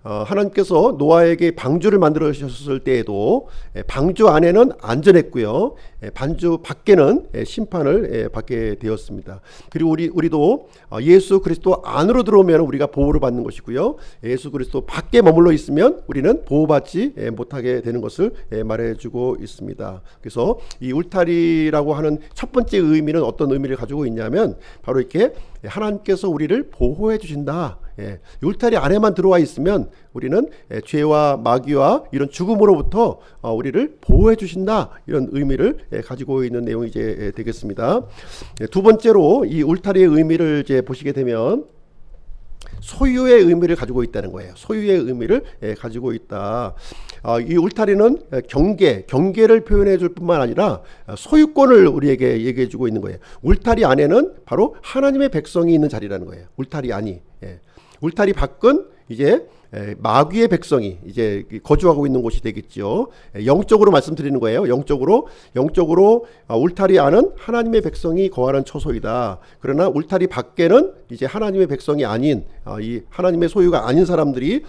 Speaker 1: 하나님께서 노아에게 방주를 만들어 주셨을 때에도 방주 안에는 안전했고요. 방주 밖에는 심판을 받게 되었습니다. 그리고 우리도 예수 그리스도 안으로 들어오면 우리가 보호를 받는 것이고요. 예수 그리스도 밖에 머물러 있으면 우리는 보호받지 못하게 되는 것을 말해주고 있습니다. 그래서 이 울타리라고 하는 첫 번째 의미는 어떤 의미를 가지고 있냐면 바로 이렇게 하나님께서 우리를 보호해 주신다. 울타리 안에만 들어와 있으면 우리는 죄와 마귀와 이런 죽음으로부터 우리를 보호해 주신다. 이런 의미를 가지고 있는 내용이 이제 되겠습니다. 두 번째로 이 울타리의 의미를 이제 보시게 되면 소유의 의미를 가지고 있다는 거예요. 소유의 의미를 가지고 있다. 이 울타리는 경계를 표현해 줄 뿐만 아니라 소유권을 우리에게 얘기해 주고 있는 거예요. 울타리 안에는 바로 하나님의 백성이 있는 자리라는 거예요. 울타리 안이. 울타리 밖은 이제 마귀의 백성이 이제 거주하고 있는 곳이 되겠죠. 영적으로 말씀드리는 거예요. 영적으로 울타리 안은 하나님의 백성이 거하는 처소이다. 그러나 울타리 밖에는 이제 하나님의 백성이 아닌 이 하나님의 소유가 아닌 사람들이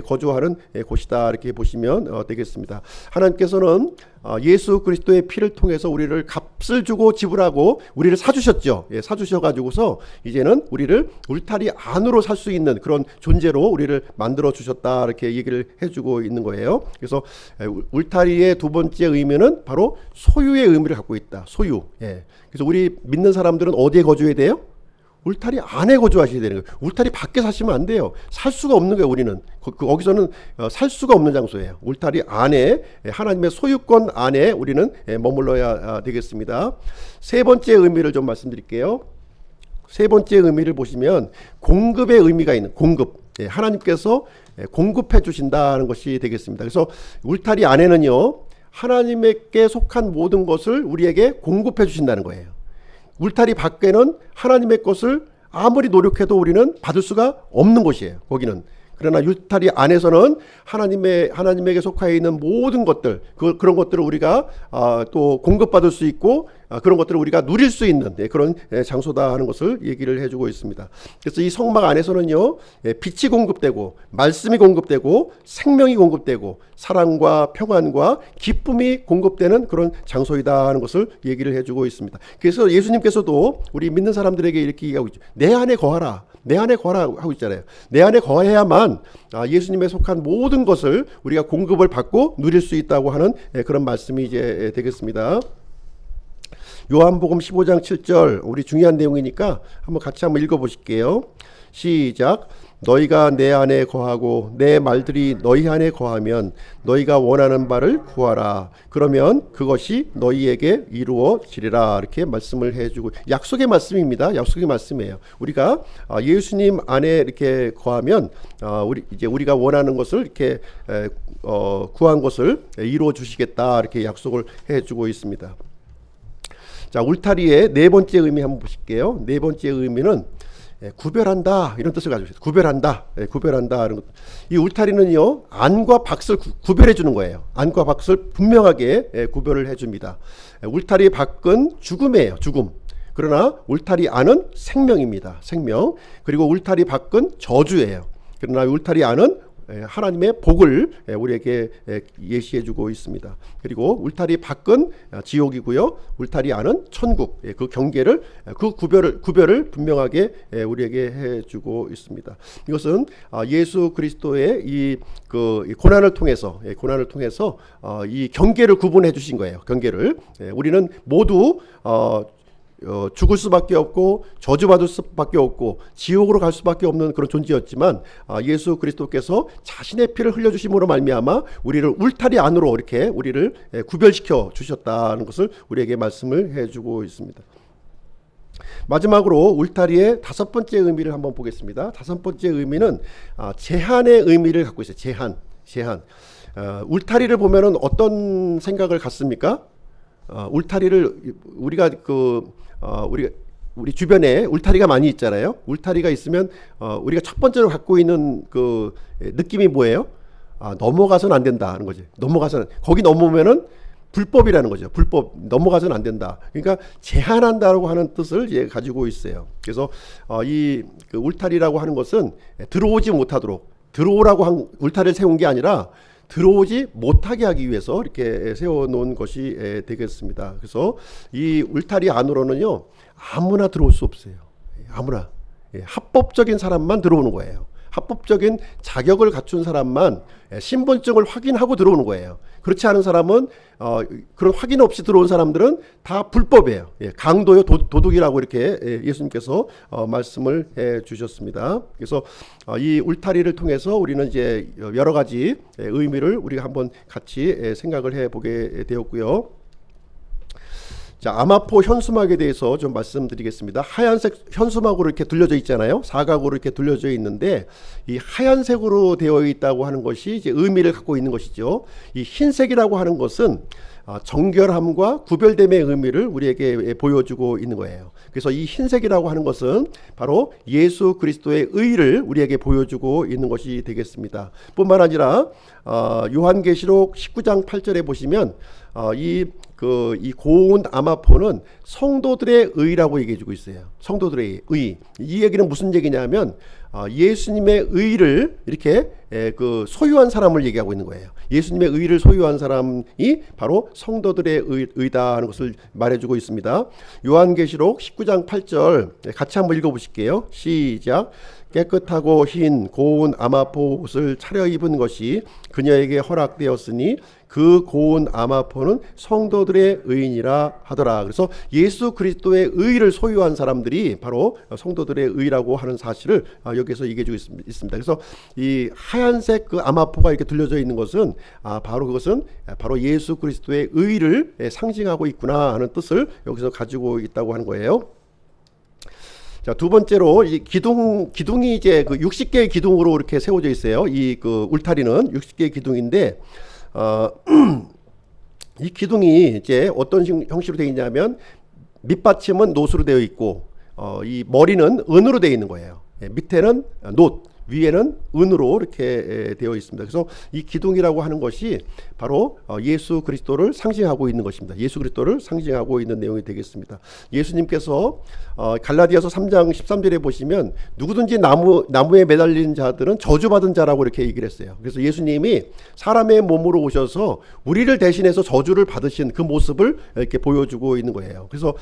Speaker 1: 거주하는 곳이다. 이렇게 보시면 되겠습니다. 하나님께서는 예수 그리스도의 피를 통해서 우리를 값을 주고 지불하고 우리를 사주셨죠. 사주셔가지고서 이제는 우리를 울타리 안으로 살 수 있는 그런 존재로 우리를 만들어 주셨다. 이렇게 얘기를 해주고 있는 거예요. 그래서 울타리의 두 번째 의미는 바로 소유의 의미를 갖고 있다. 소유. 그래서 우리 믿는 사람들은 어디에 거주해야 돼요? 울타리 안에 거주하셔야 되는 거예요. 울타리 밖에 사시면 안 돼요. 살 수가 없는 거예요. 우리는 거기서는 살 수가 없는 장소예요. 울타리 안에 하나님의 소유권 안에 우리는 머물러야 되겠습니다. 세 번째 의미를 좀 말씀드릴게요. 세 번째 의미를 보시면 공급의 의미가 있는 공급. 하나님께서 공급해 주신다는 것이 되겠습니다. 그래서 울타리 안에는요 하나님께 속한 모든 것을 우리에게 공급해 주신다는 거예요. 울타리 밖에는 하나님의 것을 아무리 노력해도 우리는 받을 수가 없는 것이에요. 거기는. 그러나 울타리 안에서는 하나님에게 속하여 있는 모든 것들, 그런 것들을 우리가 또 공급받을 수 있고 그런 것들을 우리가 누릴 수 있는 그런 장소다 하는 것을 얘기를 해주고 있습니다. 그래서 이 성막 안에서는요 빛이 공급되고 말씀이 공급되고 생명이 공급되고 사랑과 평안과 기쁨이 공급되는 그런 장소이다 하는 것을 얘기를 해주고 있습니다. 그래서 예수님께서도 우리 믿는 사람들에게 이렇게 얘기하고 있죠. 내 안에 거하라. 내 안에 거하라 하고 있잖아요. 내 안에 거해야만 예수님에 속한 모든 것을 우리가 공급을 받고 누릴 수 있다고 하는 그런 말씀이 이제 되겠습니다. 요한복음 15장 7절 우리 중요한 내용이니까 같이 한번 읽어보실게요. 시작. 너희가 내 안에 거하고 내 말들이 너희 안에 거하면 너희가 원하는 바를 구하라. 그러면 그것이 너희에게 이루어지리라. 이렇게 말씀을 해주고 약속의 말씀입니다. 약속의 말씀이에요. 우리가 예수님 안에 이렇게 거하면 우리가 원하는 것을 이렇게 구한 것을 이루어 주시겠다. 이렇게 약속을 해주고 있습니다. 자, 울타리의 네 번째 의미 한번 보실게요. 네 번째 의미는 구별한다 이런 뜻을 가지고 있어요. 구별한다 이런 것. 이 울타리는요 안과 밖을 구별해 주는 거예요. 안과 밖을 분명하게 구별을 해줍니다. 울타리 밖은 죽음이에요. 죽음. 그러나 울타리 안은 생명입니다. 생명. 그리고 울타리 밖은 저주예요. 그러나 울타리 안은 하나님의 복을 우리에게 예시해주고 있습니다. 그리고 울타리 밖은 지옥이고요, 울타리 안은 천국. 그 경계를 그 구별을 분명하게 우리에게 해주고 있습니다. 이것은 예수 그리스도의 이 고난을 통해서 이 경계를 구분해 주신 거예요. 경계를 우리는 모두 죽을 수밖에 없고 저주받을 수밖에 없고 지옥으로 갈 수밖에 없는 그런 존재였지만 예수 그리스도께서 자신의 피를 흘려주심으로 말미암아 우리를 울타리 안으로 이렇게 우리를 구별시켜 주셨다는 것을 우리에게 말씀을 해주고 있습니다. 마지막으로 울타리의 다섯 번째 의미를 한번 보겠습니다. 다섯 번째 의미는 제한의 의미를 갖고 있어요. 제한. 울타리를 보면은 어떤 생각을 갖습니까? 울타리를 우리가 우리 주변에 울타리가 많이 있잖아요. 울타리가 있으면 우리가 첫 번째로 갖고 있는 그 느낌이 뭐예요? 넘어가서는 안 된다는 거지. 거기 넘으면은 불법이라는 거죠. 불법, 넘어가서는 안 된다. 그러니까 제한한다라고 하는 뜻을 가지고 있어요. 그래서 그 울타리라고 하는 것은 들어오지 못하도록, 들어오라고 한 울타리를 세운 게 아니라 들어오지 못하게 하기 위해서 이렇게 세워놓은 것이 되겠습니다. 그래서 이 울타리 안으로는요, 아무나 들어올 수 없어요. 아무나. 합법적인 사람만 들어오는 거예요. 합법적인 자격을 갖춘 사람만 신분증을 확인하고 들어오는 거예요. 그렇지 않은 사람은 그런 확인 없이 들어온 사람들은 다 불법이에요. 강도요, 도둑이라고 이렇게 예수님께서 말씀을 해 주셨습니다. 그래서 이 울타리를 통해서 우리는 이제 여러 가지 의미를 우리가 한번 같이 생각을 해 보게 되었고요. 자, 아마포 현수막에 대해서 좀 말씀드리겠습니다. 하얀색 현수막으로 이렇게 둘려져 있잖아요. 사각으로 이렇게 둘려져 있는데 이 하얀색으로 되어 있다고 하는 것이 이제 의미를 갖고 있는 것이죠. 이 흰색이라고 하는 것은 정결함과 구별됨의 의미를 우리에게 보여주고 있는 거예요. 그래서 이 흰색이라고 하는 것은 바로 예수 그리스도의 의를 우리에게 보여주고 있는 것이 되겠습니다. 뿐만 아니라 요한계시록 19장 8절에 보시면 이 고운 아마포는 성도들의 의라고 얘기해주고 있어요. 성도들의 의. 이 얘기는 무슨 얘기냐면 예수님의 의를 이렇게 소유한 사람을 얘기하고 있는 거예요. 예수님의 의를 소유한 사람이 바로 성도들의 의다 하는 것을 말해주고 있습니다. 요한계시록 19장 8절 같이 한번 읽어보실게요. 시작. 깨끗하고 흰 고운 아마포 옷을 차려입은 것이 그녀에게 허락되었으니 그 고운 아마포는 성도들의 의인이라 하더라. 그래서 예수 그리스도의 의를 소유한 사람들이 바로 성도들의 의라고 하는 사실을 여기서 얘기해주고 있습니다. 그래서 이 하얀색 그 아마포가 이렇게 둘려져 있는 것은 그것은 바로 예수 그리스도의 의를 상징하고 있구나 하는 뜻을 여기서 가지고 있다고 하는 거예요. 자, 두 번째로 이 기둥이 이제 그 60개의 기둥으로 이렇게 세워져 있어요. 이 그 울타리는 60개의 기둥인데 이 기둥이 이제 어떤 형식으로 되어 있냐면 밑받침은 놋으로 되어 있고 이 머리는 은으로 되어 있는 거예요. 밑에는 놋, 위에는 은으로 이렇게 되어 있습니다. 그래서 이 기둥이라고 하는 것이 바로 예수 그리스도를 상징하고 있는 것입니다. 예수 그리스도를 상징하고 있는 내용이 되겠습니다. 예수님께서 갈라디아서 3장 13절에 보시면 누구든지 나무에 매달린 자들은 저주받은 자라고 이렇게 얘기를 했어요. 그래서 예수님이 사람의 몸으로 오셔서 우리를 대신해서 저주를 받으신 그 모습을 이렇게 보여주고 있는 거예요. 그래서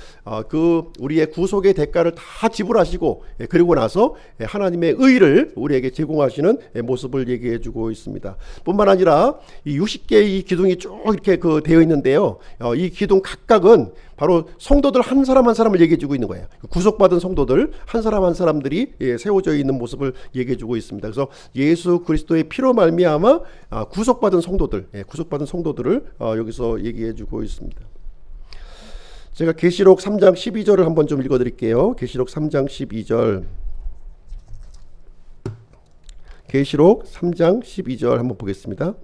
Speaker 1: 우리의 구속의 대가를 다 지불하시고 그리고 나서 하나님의 의를 우리에게 제공하시는 모습을 얘기해 주고 있습니다. 뿐만 아니라 이 60개의 이 기둥이 쭉 이렇게 되어 있는데요. 이 기둥 각각은 바로 성도들 한 사람 한 사람을 얘기해 주고 있는 거예요. 구속받은 성도들 한 사람 한 사람들이 세워져 있는 모습을 얘기해 주고 있습니다. 그래서 예수 그리스도의 피로 말미암아 구속받은 성도들을 여기서 얘기해 주고 있습니다. 제가 계시록 3장 12절을 한번 좀 읽어 드릴게요. 계시록 3장 12절. 계시록 3장 12절 한번 보겠습니다.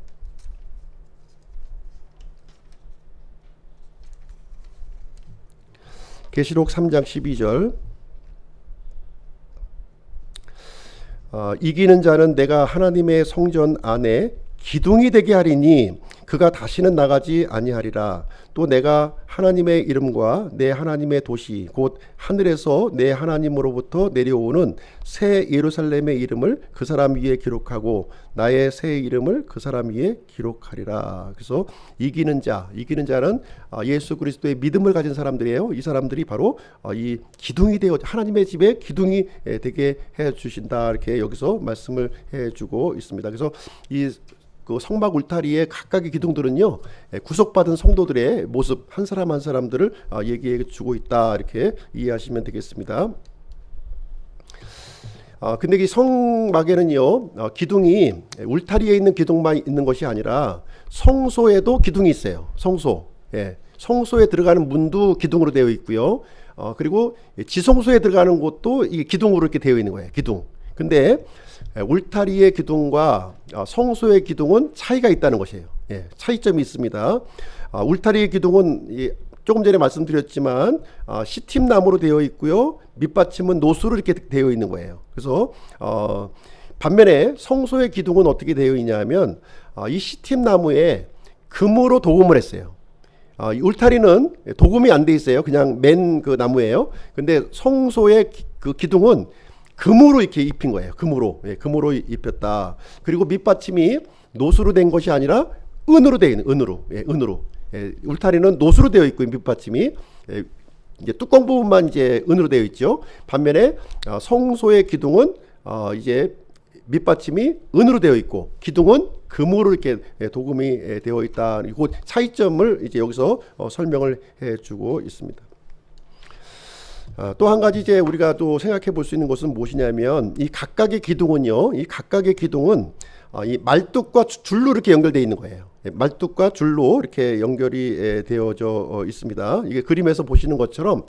Speaker 1: 계시록 3장 12절. 이기는 자는 내가 하나님의 성전 안에 기둥이 되게 하리니 그가 다시는 나가지 아니하리라. 또 내가 하나님의 이름과 내 하나님의 도시 곧 하늘에서 내 하나님으로부터 내려오는 새 예루살렘의 이름을 그 사람 위에 기록하고 나의 새 이름을 그 사람 위에 기록하리라. 그래서 이기는 자는 예수 그리스도의 믿음을 가진 사람들이에요. 이 사람들이 바로 이 기둥이 되어 하나님의 집에 기둥이 되게 해 주신다. 이렇게 여기서 말씀을 해 주고 있습니다. 그래서 그 성막 울타리의 각각의 기둥들은요, 구속받은 성도들의 모습 한 사람 한 사람들을 얘기해 주고 있다, 이렇게 이해하시면 되겠습니다. 근데 이 성막에는요, 기둥이 울타리에 있는 기둥만 있는 것이 아니라 성소에도 기둥이 있어요. 성소. 예. 성소에 들어가는 문도 기둥으로 되어 있고요. 그리고 지성소에 들어가는 곳도 이게 기둥으로 이렇게 되어 있는 거예요. 기둥. 근데 울타리의 기둥과 성소의 기둥은 차이가 있다는 것이에요. 예. 차이점이 있습니다. 울타리의 기둥은 조금 전에 말씀드렸지만 시팀나무로 되어 있고요. 밑받침은 노수로 이렇게 되어 있는 거예요. 그래서 반면에 성소의 기둥은 어떻게 되어 있냐면 이 시팀나무에 금으로 도금을 했어요. 울타리는 도금이 안 돼 있어요. 그냥 맨 그 나무예요. 근데 성소의 그 기둥은 금으로 이렇게 입힌 거예요. 금으로. 예, 금으로 입혔다. 그리고 밑받침이 노수로 된 것이 아니라 은으로 되어 있는, 은으로. 예, 은으로. 예, 울타리는 노수로 되어 있고 밑받침이 이제 뚜껑 부분만 이제 은으로 되어 있죠. 반면에 성소의 기둥은 이제 밑받침이 은으로 되어 있고 기둥은 금으로 이렇게 도금이 되어 있다. 이 차이점을 이제 여기서 설명을 해주고 있습니다. 또 한 가지 이제 우리가 또 생각해 볼 수 있는 것은 무엇이냐면 이 각각의 기둥은요, 이 이 말뚝과 줄로 이렇게 연결되어 있는 거예요. 말뚝과 줄로 이렇게 연결이 되어져 있습니다. 이게 그림에서 보시는 것처럼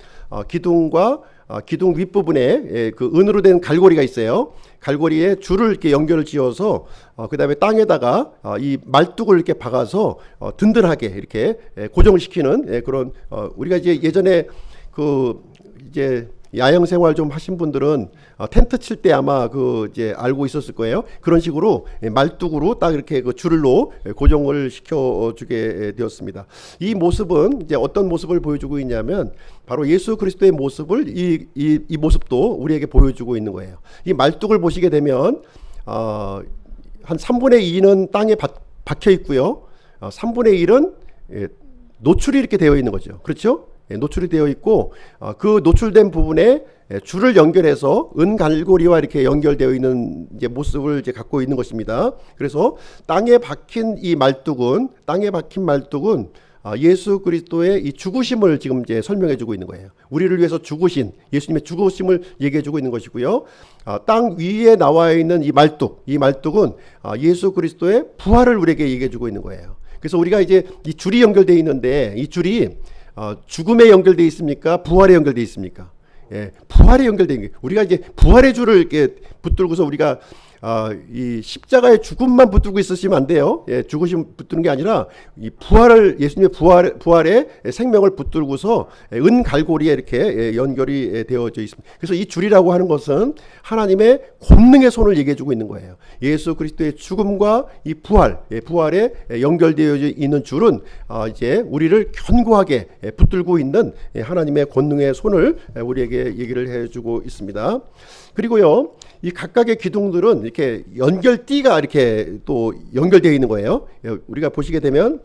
Speaker 1: 기둥과 기둥 윗부분에 그 은으로 된 갈고리가 있어요. 갈고리에 줄을 이렇게 연결을 지어서 그 다음에 땅에다가 이 말뚝을 이렇게 박아서 든든하게 이렇게 고정을 시키는 그런 우리가 이제 예전에 그 이제 야영 생활 좀 하신 분들은 텐트 칠 때 아마 그 이제 알고 있었을 거예요. 그런 식으로 말뚝으로 딱 이렇게 그 줄로 고정을 시켜주게 되었습니다. 이 모습은 이제 어떤 모습을 보여주고 있냐면 바로 예수 그리스도의 모습을 이 모습도 우리에게 보여주고 있는 거예요. 이 말뚝을 보시게 되면 한 3분의 2는 땅에 박혀 있고요. 3분의 1은 노출이 이렇게 되어 있는 거죠. 그렇죠? 노출이 되어 있고 그 노출된 부분에 줄을 연결해서 은갈고리와 이렇게 연결되어 있는 이제 모습을 이제 갖고 있는 것입니다. 그래서 땅에 박힌 말뚝은 예수 그리스도의 이 죽으심을 지금 이제 설명해 주고 있는 거예요. 우리를 위해서 죽으신 예수님의 죽으심을 얘기해 주고 있는 것이고요. 땅 위에 나와 있는 이 말뚝은 예수 그리스도의 부활을 우리에게 얘기해 주고 있는 거예요. 그래서 우리가 이제 이 줄이 연결되어 있는데 이 줄이 죽음에 연결되어 있습니까? 부활에 연결되어 있습니까? 예, 부활에 연결되어 있는 게 우리가 이제 부활의 줄을 이렇게 붙들고서 우리가 이 십자가의 죽음만 붙들고 있으시면 안 돼요. 예, 죽으심 붙드는 게 아니라 이 예수님의 부활의 생명을 붙들고서 은갈고리에 이렇게 연결이 되어져 있습니다. 그래서 이 줄이라고 하는 것은 하나님의 권능의 손을 얘기해 주고 있는 거예요. 예수 그리스도의 죽음과 이 부활에 연결되어 있는 줄은 이제 우리를 견고하게 붙들고 있는 하나님의 권능의 손을 우리에게 얘기를 해 주고 있습니다. 그리고요, 이 각각의 기둥들은 이렇게 연결띠가 이렇게 또 연결되어 있는 거예요. 우리가 보시게 되면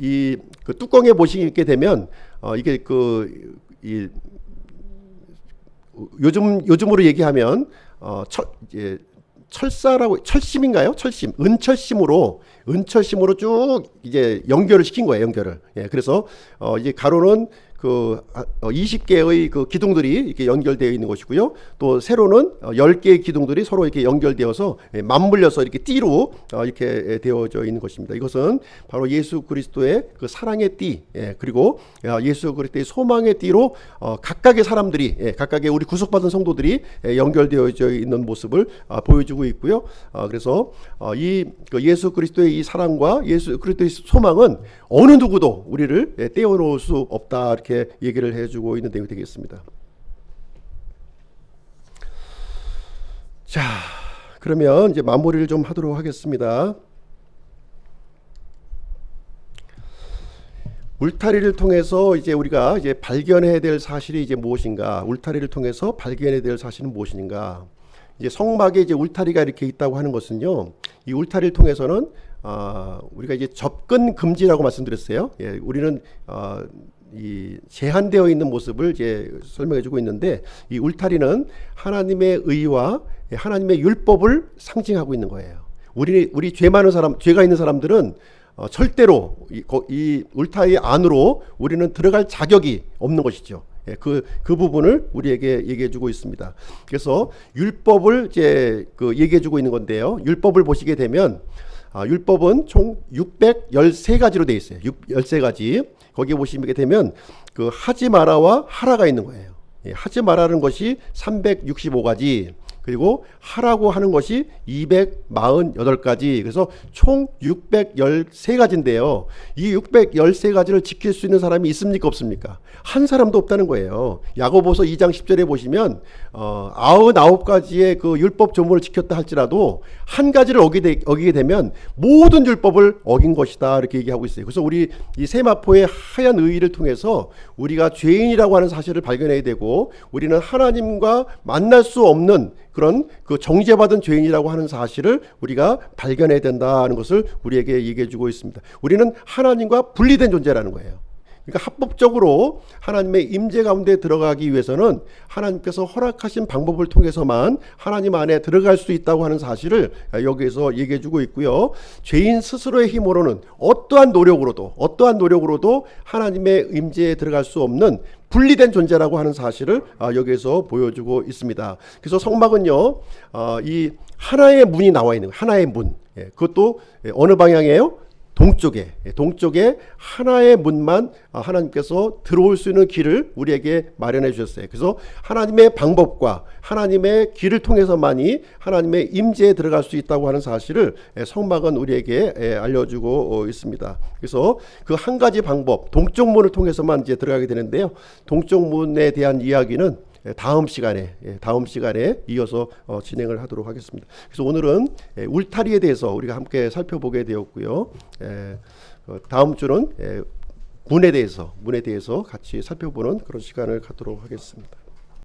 Speaker 1: 이 그 뚜껑에 보시게 되면 이게 요즘으로 얘기하면 철심인가요? 은철심으로 쭉 이제 연결을 시킨 거예요. 연결을. 예, 그래서 이제 가로는 20개의 그 기둥들이 이렇게 연결되어 있는 것이고요. 또 세로는 10개의 기둥들이 서로 이렇게 연결되어서 맞물려서 이렇게 띠로 이렇게 되어져 있는 것입니다. 이것은 바로 예수 그리스도의 그 사랑의 띠, 그리고 예수 그리스도의 소망의 띠로 각각의 사람들이, 각각의 우리 구속받은 성도들이 연결되어져 있는 모습을 보여주고 있고요. 그래서 예수 그리스도의 이 사랑과 예수 그리스도의 소망은 어느 누구도 우리를 떼어놓을 수 없다, 이렇게 얘기를 해주고 있는 내용이 되겠습니다. 자, 그러면 이제 마무리를 좀 하도록 하겠습니다. 울타리를 통해서 이제 우리가 이제 발견해야 될 사실이 이제 무엇인가? 울타리를 통해서 발견해야 될 사실은 무엇인가? 이제 성막에 이제 울타리가 이렇게 있다고 하는 것은요, 이 울타리를 통해서는 우리가 이제 접근 금지라고 말씀드렸어요. 예, 우리는 이 제한되어 있는 모습을 이제 설명해주고 있는데, 이 울타리는 하나님의 의와 하나님의 율법을 상징하고 있는 거예요. 우리 죄 많은 사람, 죄가 있는 사람들은 절대로 이 울타리 안으로 우리는 들어갈 자격이 없는 것이죠. 예, 그 부분을 우리에게 얘기해주고 있습니다. 그래서 율법을 이제 얘기해주고 있는 건데요. 율법을 보시게 되면 율법은 총 613가지로 되어 있어요. 13가지. 거기에 보시게 되면 하지 마라와 하라가 있는 거예요. 예, 하지 마라는 것이 365가지. 그리고 하라고 하는 것이 248가지. 그래서 총 613가지인데요. 이 613가지를 지킬 수 있는 사람이 있습니까? 없습니까? 한 사람도 없다는 거예요. 야고보서 2장 10절에 보시면 99가지의 그 율법 조문을 지켰다 할지라도 한 가지를 어기게 되면 모든 율법을 어긴 것이다, 이렇게 얘기하고 있어요. 그래서 우리 이 세마포의 하얀 의의를 통해서 우리가 죄인이라고 하는 사실을 발견해야 되고, 우리는 하나님과 만날 수 없는 그런 정죄받은 죄인이라고 하는 사실을 우리가 발견해야 된다는 것을 우리에게 얘기해 주고 있습니다. 우리는 하나님과 분리된 존재라는 거예요. 그러니까 합법적으로 하나님의 임재 가운데 들어가기 위해서는 하나님께서 허락하신 방법을 통해서만 하나님 안에 들어갈 수 있다고 하는 사실을 여기에서 얘기해 주고 있고요. 죄인 스스로의 힘으로는 어떠한 노력으로도 하나님의 임재에 들어갈 수 없는 분리된 존재라고 하는 사실을 여기에서 보여주고 있습니다. 그래서 성막은요, 이 하나의 문이 나와 있는 거예요. 하나의 문. 그것도 어느 방향이에요? 동쪽에 하나의 문만 하나님께서 들어올 수 있는 길을 우리에게 마련해 주셨어요. 그래서 하나님의 방법과 하나님의 길을 통해서만이 하나님의 임재에 들어갈 수 있다고 하는 사실을 성막은 우리에게 알려주고 있습니다. 그래서 그 한 가지 방법, 동쪽 문을 통해서만 이제 들어가게 되는데요. 동쪽 문에 대한 이야기는 다음 시간에 이어서 진행을 하도록 하겠습니다. 그래서 오늘은 울타리에 대해서 우리가 함께 살펴보게 되었고요. 다음 주는 문에 대해서 같이 살펴보는 그런 시간을 갖도록 하겠습니다.